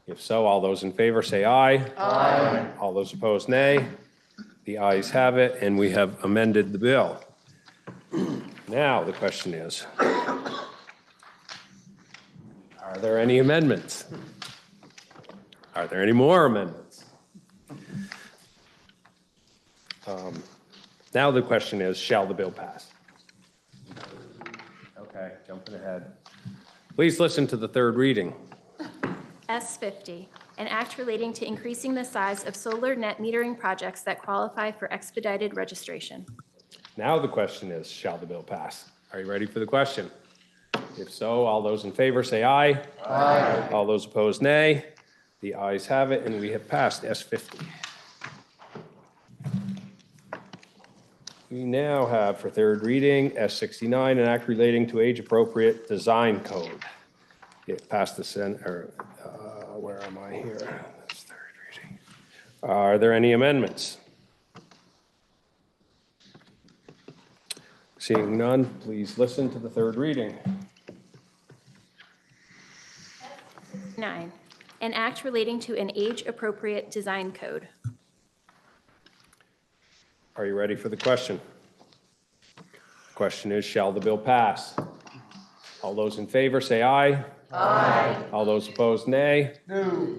If so, all those in favor say aye. Aye. All those opposed, nay. The ayes have it, and we have amended the bill. Now, the question is, are there any amendments? Are there any more amendments? Now the question is, shall the bill pass? Okay, jumping ahead. Please listen to the third reading. S50, an act relating to increasing the size of solar net metering projects that qualify for expedited registration. Now the question is, shall the bill pass? Are you ready for the question? If so, all those in favor say aye. Aye. All those opposed, nay. The ayes have it, and we have passed S50. We now have for third reading S69, an act relating to age-appropriate design code. It passed the Senate, where am I here? That's third reading. Are there any amendments? Seeing none, please listen to the third reading. 9, an act relating to an age-appropriate design code. Are you ready for the question? The question is, shall the bill pass? All those in favor say aye. Aye. All those opposed, nay. No.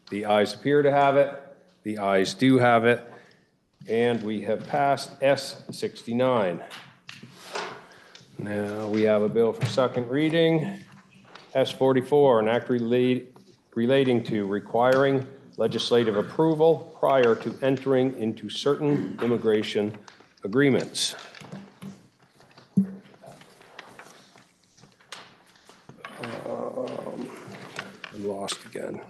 The ayes appear to have it. The ayes do have it. And we have passed S69. Now we have a bill for second reading. S44, an act relating to requiring legislative approval prior to entering into certain immigration agreements. I'm lost again.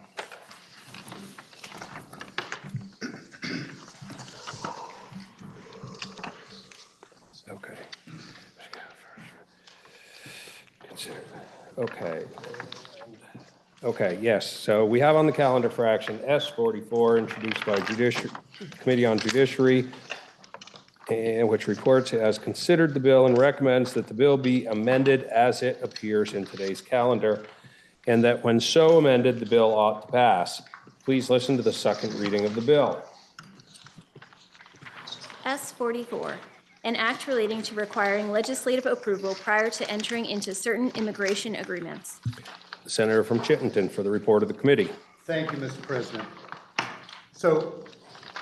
Okay. Okay. Okay, yes. So we have on the calendar for action S44, introduced by Committee on Judiciary, and which reports it has considered the bill and recommends that the bill be amended as it appears in today's calendar, and that when so amended, the bill ought to pass. Please listen to the second reading of the bill. S44, an act relating to requiring legislative approval prior to entering into certain immigration agreements. The Senator from Chittenden for the report of the committee. Thank you, Mr. President. So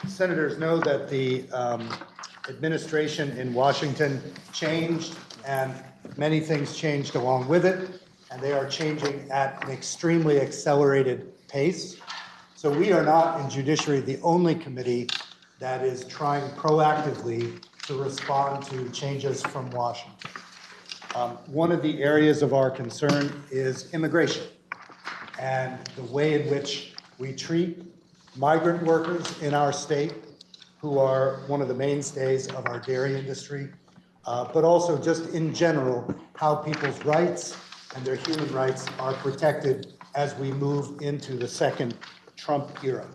senators know that the administration in Washington changed, and many things changed along with it, and they are changing at an extremely accelerated pace. So we are not in Judiciary the only committee that is trying proactively to respond to changes from Washington. One of the areas of our concern is immigration and the way in which we treat migrant workers in our state, who are one of the mainstays of our dairy industry, but also just in general, how people's rights and their human rights are protected as we move into the second Trump era.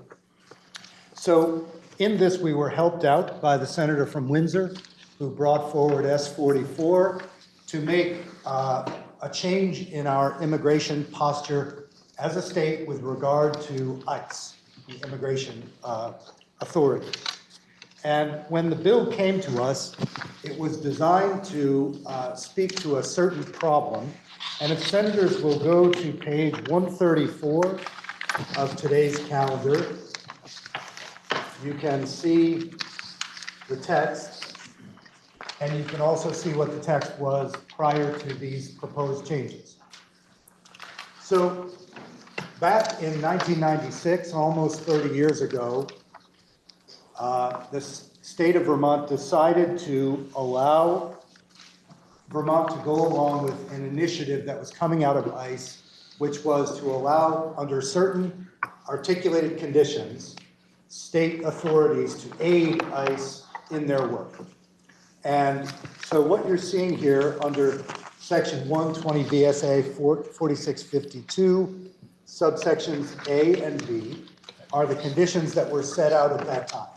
So in this, we were helped out by the senator from Windsor, who brought forward S44, to make a change in our immigration posture as a state with regard to ICE, the Immigration Authority. And when the bill came to us, it was designed to speak to a certain problem. And if senators will go to page 134 of today's calendar, you can see the text, and you can also see what the text was prior to these proposed changes. So back in 1996, almost 30 years ago, the state of Vermont decided to allow Vermont to go along with an initiative that was coming out of ICE, which was to allow, under certain articulated conditions, state authorities to aid ICE in their work. And so what you're seeing here under section 120 VSA 4652, subsections A and B, are the conditions that were set out at that time.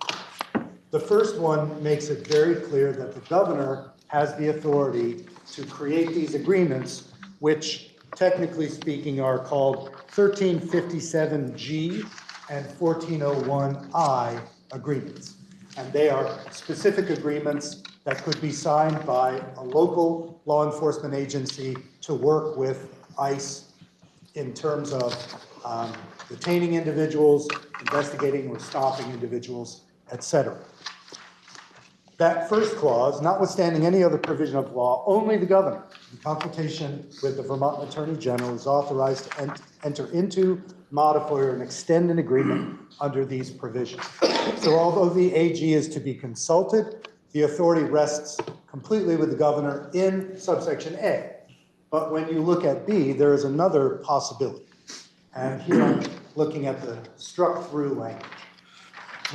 The first one makes it very clear that the governor has the authority to create these agreements, which technically speaking are called 1357G and 1401I agreements. And they are specific agreements that could be signed by a local law enforcement agency to work with ICE in terms of detaining individuals, investigating or stopping individuals, etc. That first clause, notwithstanding any other provision of law, only the governor, in consultation with the Vermont Attorney General, is authorized to enter into, modify, or extend an agreement under these provisions. So although the AG is to be consulted, the authority rests completely with the governor in subsection A. But when you look at B, there is another possibility. And here I'm looking at the struck through language.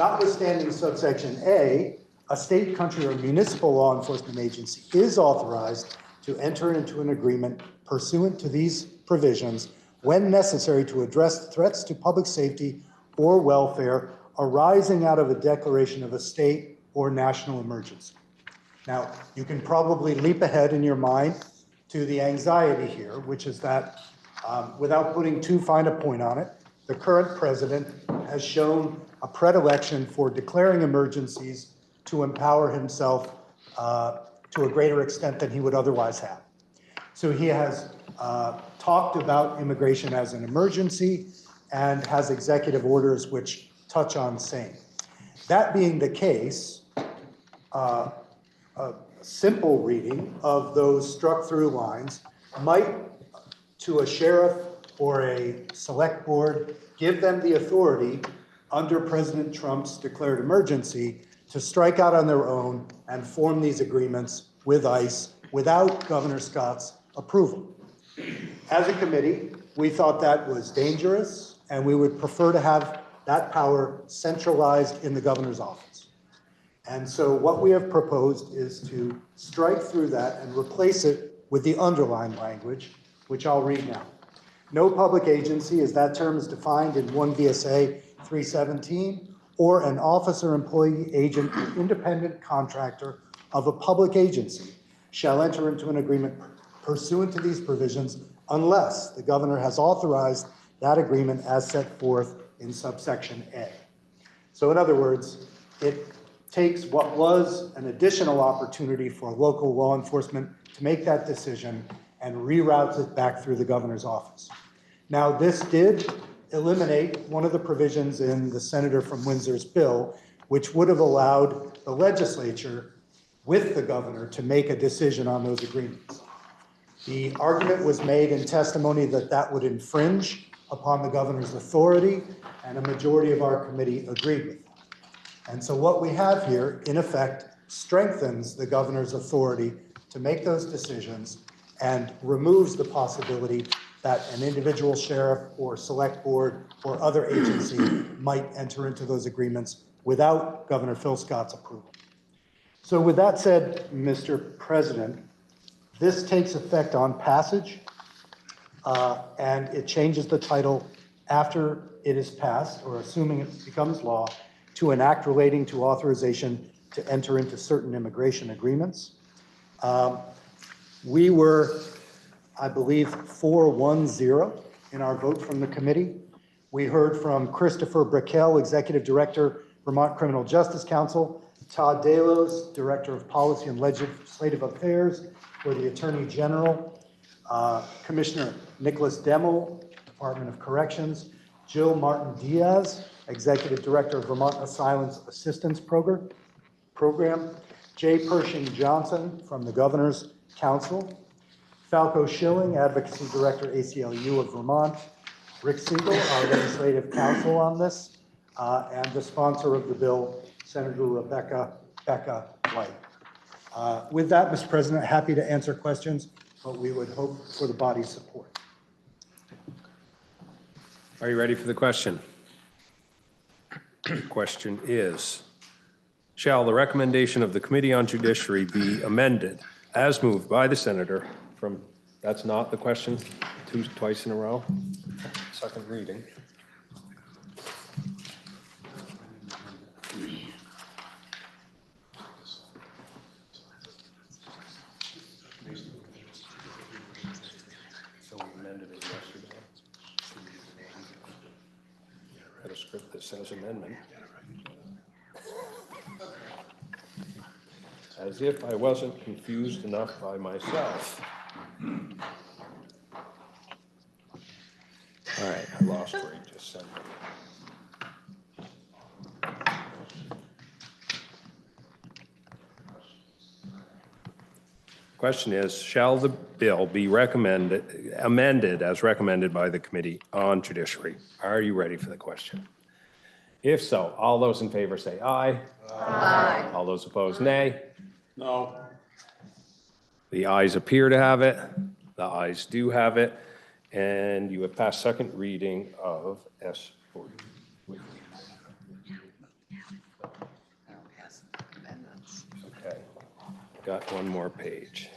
Notwithstanding subsection A, a state, country, or municipal law enforcement agency is authorized to enter into an agreement pursuant to these provisions when necessary to address threats to public safety or welfare arising out of a declaration of a state or national emergency. Now, you can probably leap ahead in your mind to the anxiety here, which is that without putting too fine a point on it, the current president has shown a predilection for declaring emergencies to empower himself to a greater extent than he would otherwise have. So he has talked about immigration as an emergency and has executive orders which touch on same. That being the case, a simple reading of those struck through lines might, to a sheriff or a select board, give them the authority under President Trump's declared emergency to strike out on their own and form these agreements with ICE without Governor Scott's approval. As a committee, we thought that was dangerous, and we would prefer to have that power centralized in the governor's office. And so what we have proposed is to strike through that and replace it with the underlined language, which I'll read now. No public agency, as that term is defined in 1 VSA 317, or an officer, employee, agent, or independent contractor of a public agency shall enter into an agreement pursuant to these provisions unless the governor has authorized that agreement as set forth in subsection A. So in other words, it takes what was an additional opportunity for local law enforcement to make that decision and reroutes it back through the governor's office. Now, this did eliminate one of the provisions in the senator from Windsor's bill, which would have allowed the legislature with the governor to make a decision on those agreements. The argument was made in testimony that that would infringe upon the governor's authority, and a majority of our committee agreed with that. And so what we have here, in effect, strengthens the governor's authority to make those decisions and removes the possibility that an individual sheriff or select board or other agency might enter into those agreements without Governor Phil Scott's approval. So with that said, Mr. President, this takes effect on passage, and it changes the title after it is passed, or assuming it becomes law, to an act relating to authorization to enter into certain immigration agreements. We were, I believe, 4-1-0 in our vote from the committee. We heard from Christopher Brickell, Executive Director, Vermont Criminal Justice Council, Todd Delos, Director of Policy and Legislative Affairs for the Attorney General, Commissioner Nicholas Demmel, Department of Corrections, Jill Martin Diaz, Executive Director of Vermont Asylum Assistance Program, Jay Pershing Johnson from the Governor's Council, Falco Schilling, Advocacy Director, ACLU of Vermont, Rick Siegel, our legislative counsel on this, and the sponsor of the bill, Senator Rebecca White. With that, Mr. President, happy to answer questions, but we would hope for the body's support. Are you ready for the question? Question is, shall the recommendation of the Committee on Judiciary be amended as moved by the senator from, that's not the question, twice in a row? Second reading. So we amended it yesterday. Got a script that says amendment. As if I wasn't confused enough by myself. All right, I lost where he just sent me. Question is, shall the bill be amended as recommended by the Committee on Judiciary? Are you ready for the question? If so, all those in favor say aye. Aye. All those opposed, nay. No. The ayes appear to have it. The ayes do have it. And you have passed second reading of S40. Okay, got one more page.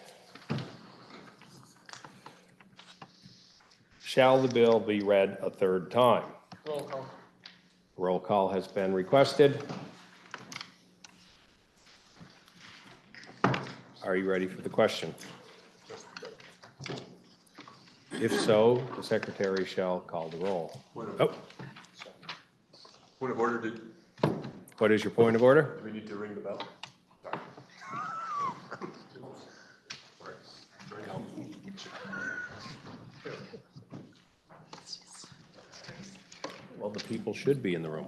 Shall the bill be read a third time? Roll call. Roll call has been requested. Are you ready for the question? If so, the secretary shall call the roll. Oh, Point of order, what is your point of order? do we need to ring the bell? Well, the people should be in the room.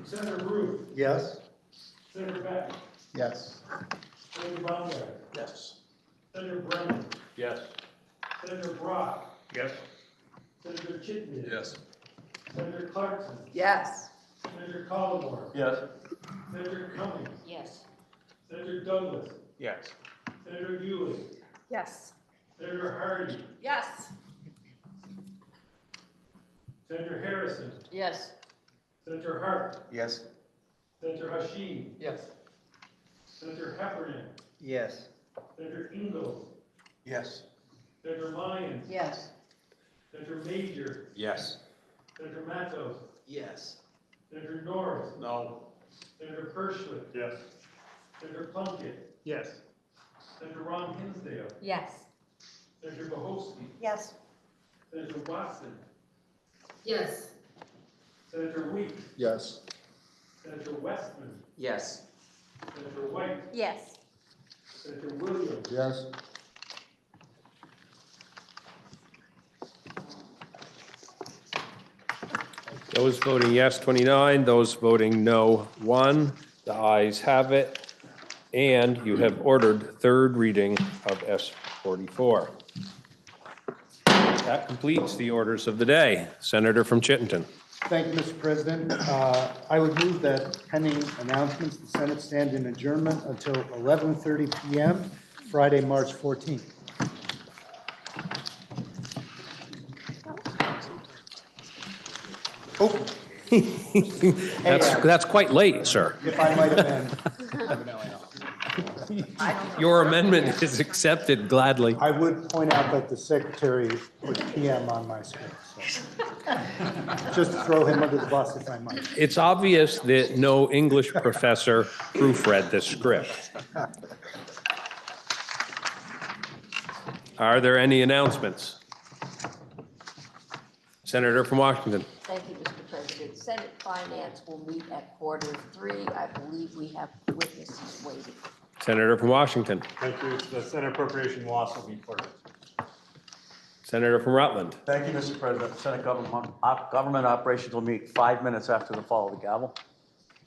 Senator Ruth, Yes? Senator Beck, Yes. Senator Baumgart, Yes. Senator Brennan, Yes. Senator Brock, Yes. Senator Chitwood. Yes. Senator Clarkson, Yes. Senator Collmore, Yes. Senator Cummings, Yes. Senator Douglas, Yes. Senator Ewing, Yes. Senator Hardy, Yes. Senator Harrison, Yes. Senator Hart, Yes. Senator Hashim, Yes. Senator Heffernan, Yes. Senator Ingalls, Yes. Senator Lyons, Yes. Senator Major, Yes. Senator Matos, Yes. Senator Norris, No. Senator Pershwood, Yes. Senator Plunkett, Yes. Senator Ron Hinsdale, Yes. Senator Bohosky, Yes. Senator Watson, Yes. Senator Weeks, Yes. Senator Westman, Yes. Senator White, Yes. Senator Williams, Yes. Those voting yes, 29. Those voting no, 1. The ayes have it. And you have ordered third reading of S44. That completes the orders of the day. Senator from Chittenden. Thank you, Mr. President. I would move that pending announcements, the Senate stand in adjournment until 11:30 p.m., Friday, March 14th. Oh, That's quite late, sir. if I might amend, Your amendment is accepted gladly. I would point out that the secretary put PM on my script, so. Just to throw him under the bus if I might. It's obvious that no English professor proofread this script. Are there any announcements? Senator from Washington. Thank you, Mr. President. Senate Finance will meet at 2:45. I believe we have witnesses waiting. Senator from Washington. Thank you. The Senate Appropriation will also be closed. Senator from Rutland. Thank you, Mr. President. Senate government operations will meet 5 minutes after the fall of the gavel.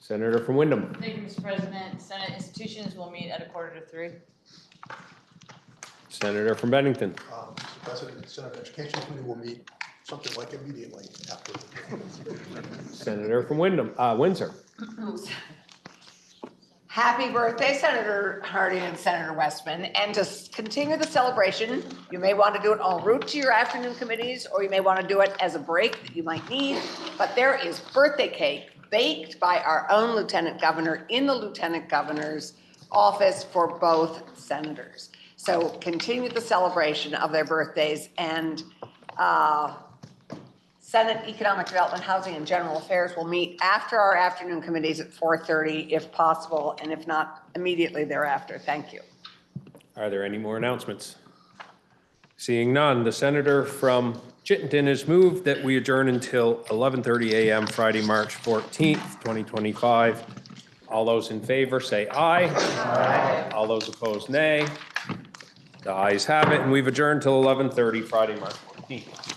Senator from Wyndham. Thank you, Mr. President. Senate institutions will meet at 2:45. Senator from Bennington. Mr. President, the Senate Education Committee will meet something like immediately after. Senator from Windsor. Happy birthday, Senator Harding and Senator Westman. And to continue the celebration, you may want to do it en route to your afternoon committees, or you may want to do it as a break that you might need. But there is birthday cake baked by our own Lieutenant Governor in the Lieutenant Governor's office for both senators. So continue the celebration of their birthdays, and Senate Economic Development, Housing, and General Affairs will meet after our afternoon committees at 4:30 if possible, and if not, immediately thereafter. Thank you. Are there any more announcements? Seeing none, the senator from Chittenden has moved that we adjourn until 11:30 a.m. Friday, March 14th, 2025. All those in favor say aye. Aye. All those opposed, nay. The ayes have it, and we've adjourned till 11:30 Friday, March 14th.